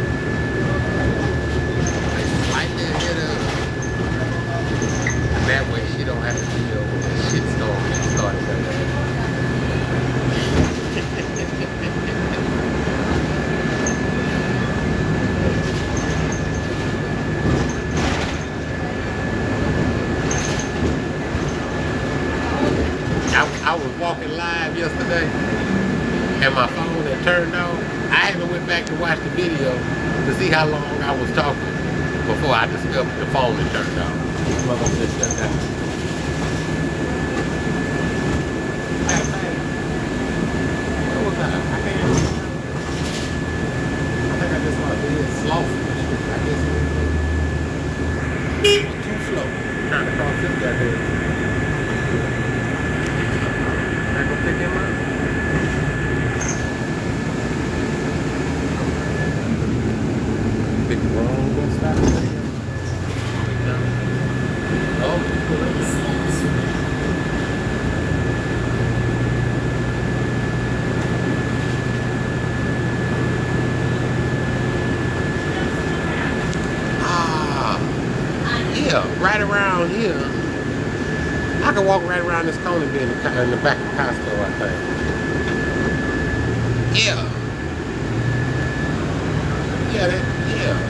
and my phone had turned off. I haven't went back to watch the video to see how long I was talking before I discovered the phone had turned off. Motherfucker just shut down. Where was I? I think I just saw a video slow. I guess it was too slow. Trying to cross this goddamn. I go pick him up. Pick the wrong one stop. Right around here, I can walk right around this corner and be in the back of Costco, I think. Yeah.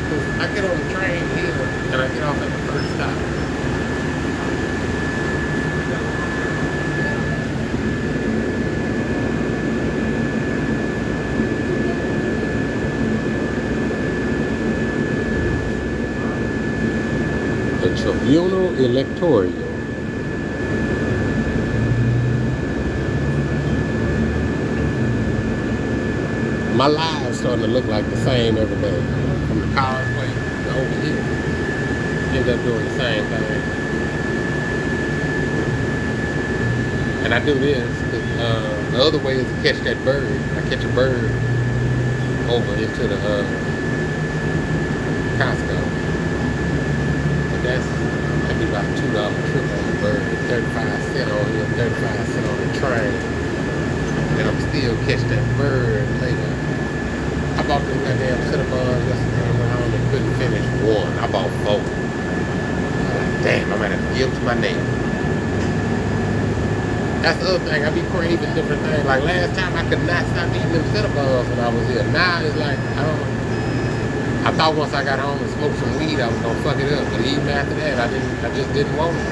Cause I get on the train here and I get off at the first stop. The Tribunal Electoral. My live's starting to look like the same every day. From the causeway to over here. End up doing the same thing. And I do this because the other way is to catch that bird. I catch a bird over into the Costco. That'd be about a $2 trip on the bird, 35 cents on here, 35 cents on the train. And I'm still catch that bird later. I bought them goddamn Cinnabons yesterday and went home and couldn't finish one. I bought 4. Like, damn, I might have to give to my neighbor. That's the other thing, I be craving different things. Like last time I could not stop eating them Cinnabons when I was here. Now it's like, I thought once I got home and smoked some weed, I was gonna fuck it up. But even after that, I just didn't want it.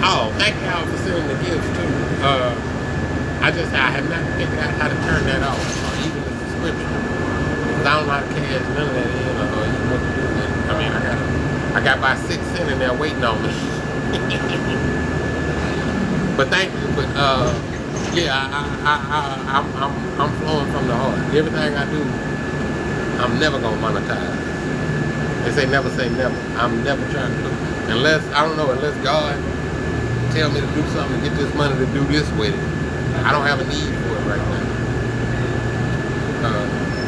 Oh, thank y'all for sending the gifts too. I have not figured out how to turn that off, or even the subscription. I don't know how to cash none of that in, or even what to do with it. I mean, I got about 6 cents in there waiting on me. But thank you. But yeah, I'm flowing from the heart. Everything I do, I'm never gonna monetize. They say never say never. I'm never trying to do it. Unless God tell me to do something to get this money to do this with it. I don't have a need for it right now.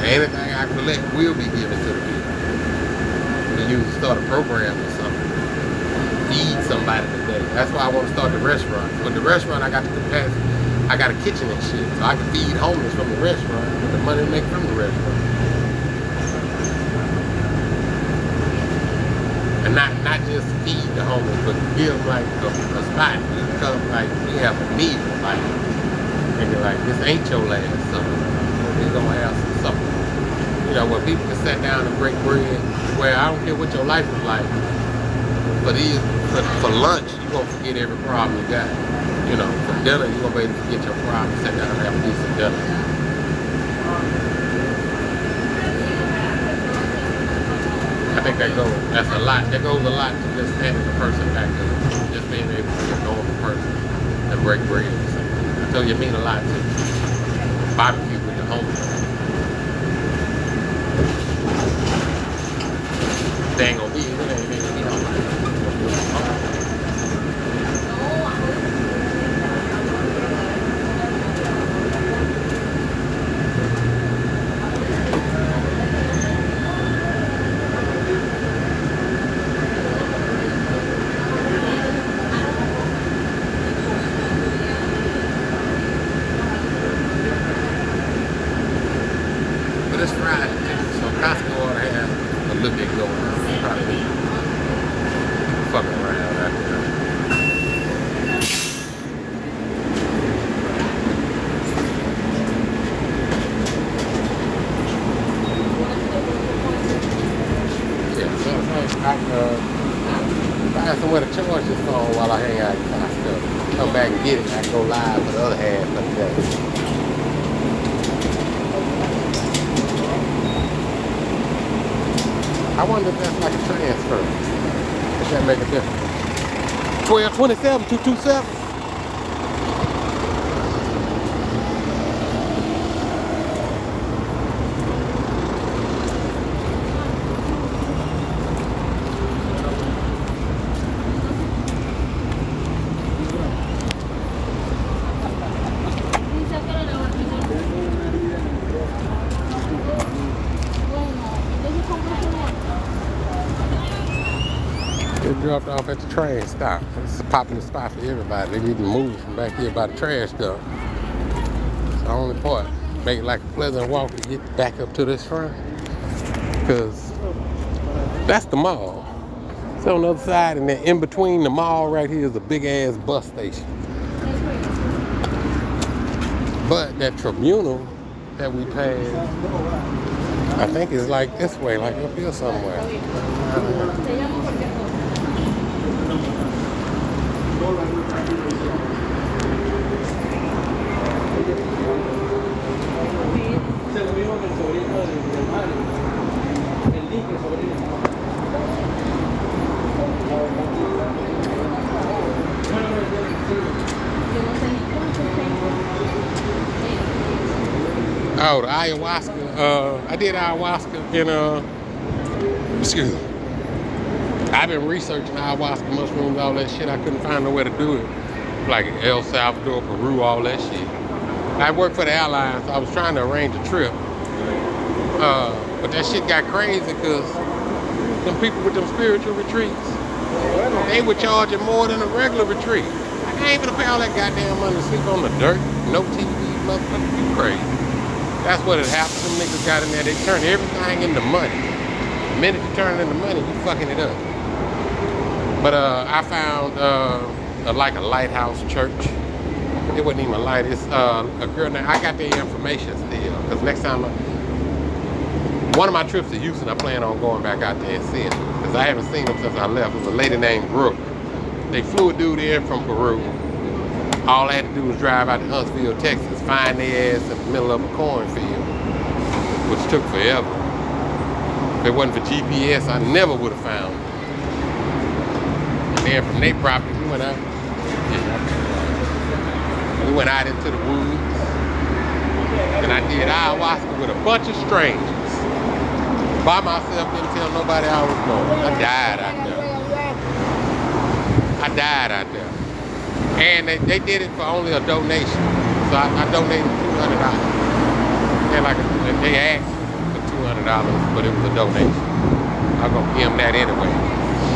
Anything I collect will be given to the people. We use to start a program or something. Feed somebody today. That's why I want to start the restaurant. But the restaurant, I got the capacity. I got a kitchen and shit. So I can feed homeless from the restaurant with the money to make from the restaurant. And not just feed the homeless, but give them like a spot. You come like we have a meal, like. Like, this ain't your last supper. We're gonna have some supper. You know, where people can sit down and break bread, where I don't care what your life is like. For lunch, you're gonna forget every problem you got. You know, for dinner, you're gonna be able to forget your problem, sit down and have a decent dinner. I think that's a lot. That goes a lot to just handing the person back to just being able to be a normal person and break bread. So you mean a lot too. Barbecue with the homies. They ain't gonna be here. They ain't gonna be home. It's Friday, so Costco ought to have a look at going on. Probably. find somewhere to charge this phone while I hang out and my stuff. Come back and get it. I can go live for the other half of the day. I wonder if that's like a transfer. Does that make a difference? 1227, 227. They dropped off at the train stop. It's a popular spot for everybody. They need to move from back here by the trash dump. It's the only part. Make it like a pleasant walk to get back up to this front. Because that's the mall. So on the other side, and then in between the mall right here is a big ass bus station. But that tribunal that we passed, I think it's like this way, like up here somewhere. Oh, the ayahuasca. I did ayahuasca in excuse me. I've been researching ayahuasca mushrooms, all that shit. I couldn't find nowhere to do it. Like El Salvador, Peru, all that shit. I worked for the airlines, so I was trying to arrange a trip. But that shit got crazy because them people with them spiritual retreats, they were charging more than a regular retreat. I ain't gonna pay all that goddamn money to sleep on the dirt, no TV, motherfucker, you crazy. That's what had happened. Them niggas got in there, they turned everything into money. The minute you turn it into money, you fucking it up. But I found like a lighthouse church. It wasn't even a light. It's a girl now. I got their information still. Because next time, one of my trips to Houston, I plan on going back out there and seeing them. Because I haven't seen them since I left. It was a lady named Brooke. They flew a dude in from Peru. All I had to do was drive out to Huntsville, Texas, find their ass in the middle of a cornfield, which took forever. If it wasn't for GPS, I never would have found them. And then from their property, we went out. Yeah. We went out into the woods. And I did ayahuasca with a bunch of strangers. By myself, didn't tell nobody I was going. I died out there. And they did it for only a donation. So I donated $200. And they asked for $200, but it was a donation. I was gonna give them that anyway.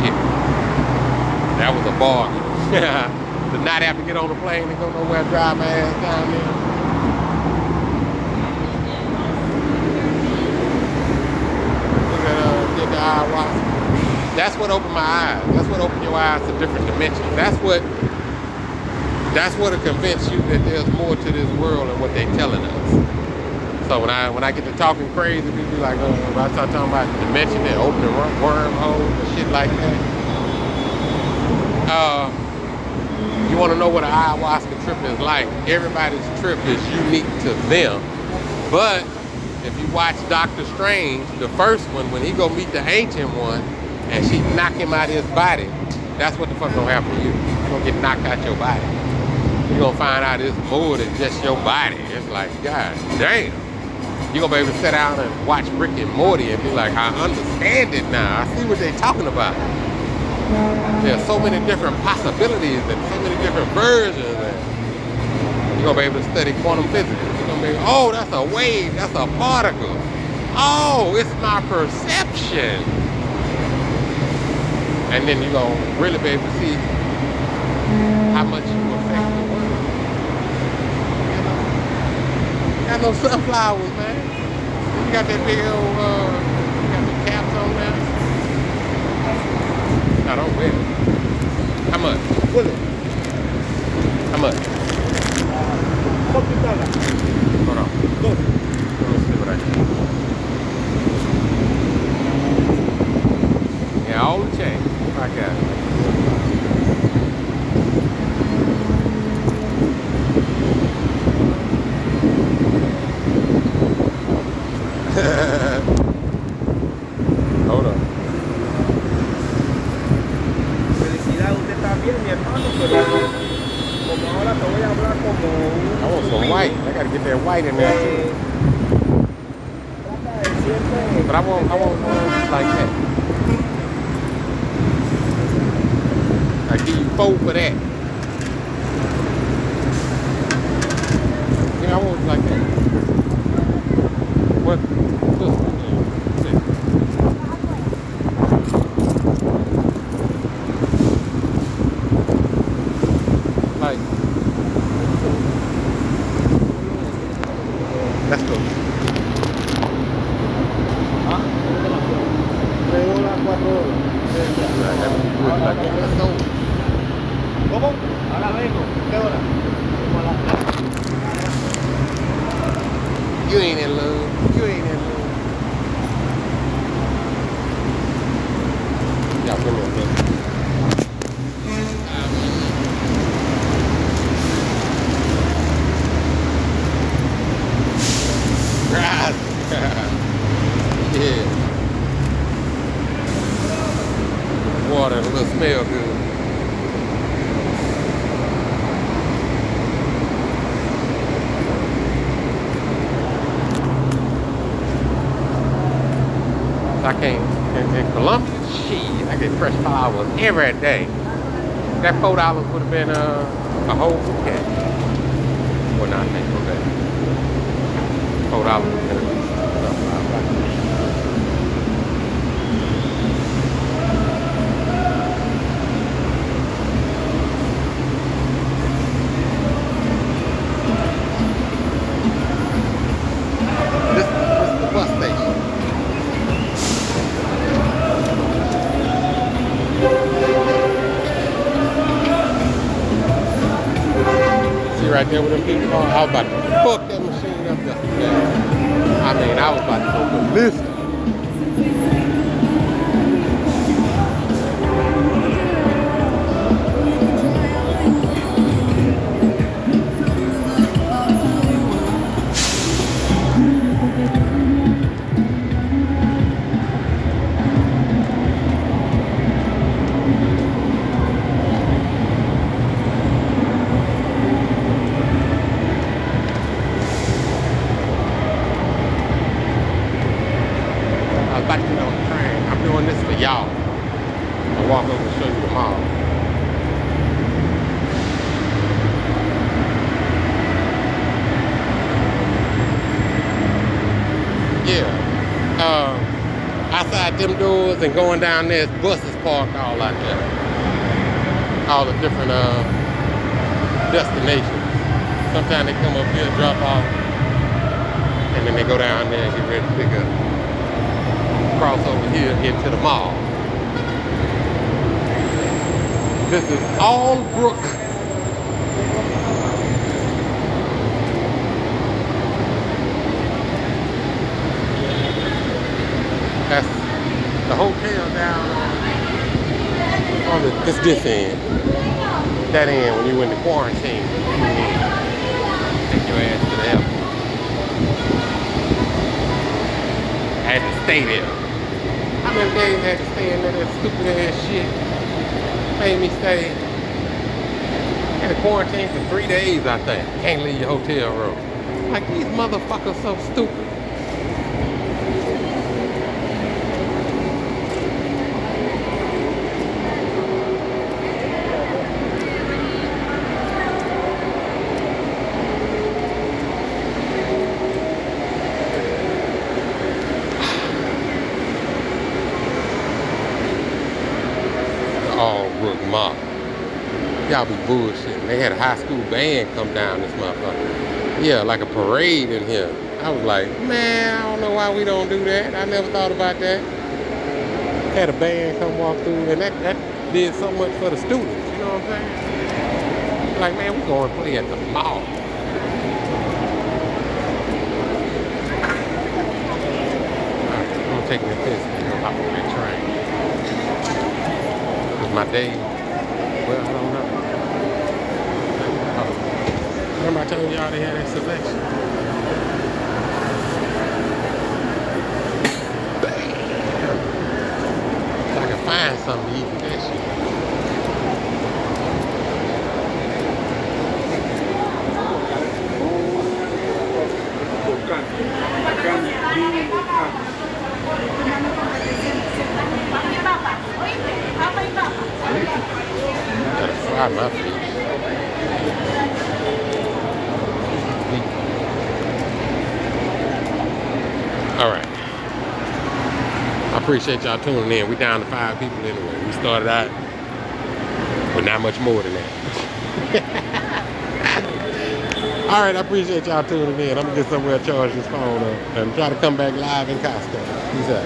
Shit. That was a bargain. To not have to get on the plane and go nowhere, drive my ass down there. Look at did the ayahuasca. That's what opened my eyes. That's what opened your eyes to different dimensions. That's what will convince you that there's more to this world than what they're telling us. So when I get to talking crazy, people be like, when I start talking about dimension and opening wormholes and shit like that. You want to know what an ayahuasca trip is like? Everybody's trip is unique to them. But if you watch Doctor Strange, the first one, when he go meet the ancient one, and she knock him out of his body, that's what the fuck gonna happen to you. You're gonna get knocked out your body. You're gonna find out it's more than just your body. It's like, God damn. You're gonna be able to sit down and watch Rick and Morty and be like, I understand it now. I see what they're talking about. There's so many different possibilities and so many different versions. And you're gonna be able to study quantum physics. You're gonna be, oh, that's a wave, that's a particle. Oh, it's my perception. And then you're gonna really be able to see how much you affect the world. You know? Got no sunflowers, man. You got that big old, you got the caps on there. I don't wear it. How much? How much? Hold on. Let me see what I got. Yeah, all the change. Hold on. Felicidad, usted también, mi hermano, pero como ahora te voy a hablar como I want some white. I gotta get that white in there too. Trata de siempre. But I want like that. I give you 4 for that. Yeah, I want it like that. What? Like, let's go. Tengo las 4 horas. ¿Cómo? Ahora vengo. ¿Qué hora? Como a las 3. You ain't in love. You ain't in love. Yeah, come here, bro. Right. Yeah. Water, a little smell good. I can't, in Columbia, shit, I get fresh flowers every day. That $4 would have been a whole bouquet. Well, not that bouquet. $4 would have been a This is the bus station. See right there where them people are? I was about to fuck that machine up yesterday. I mean, I was about to go ballistic. I was about to get on the train. I'm doing this for y'all. I'll walk over and show you the mall. Yeah. Outside them doors and going down there, buses parked all out there. All the different destinations. Sometimes they come up here, drop off, and then they go down there and get ready to pick up. Cross over here, head to the mall. This is Allbrook. That's the hotel down on it's this end. That end when you in the quarantine. Take your ass to the airport. I had to stay there. How many days I had to stay in there, that stupid ass shit? Made me stay in the quarantine for 3 days, I think. Can't leave your hotel room. Like, these motherfuckers so stupid. Allbrook Mall. Y'all be bullshitting. They had a high school band come down this motherfucker. Yeah, like a parade in here. I was like, man, I don't know why we don't do that. I never thought about that. Had a band come walk through, and that did so much for the students. You know what I'm saying? Like, man, we going to play at the mall. I'm taking a piss and go hop on that train. My day, well, I don't know. Remember I told y'all they had that selection? something to eat with that shit. Gotta fry my fish. All right. I appreciate y'all tuning in. We down to 5 people anyway. We started out with not much more than that. All right, I appreciate y'all tuning in. I'm gonna get somewhere to charge this phone up and try to come back live in Costco. Peace out.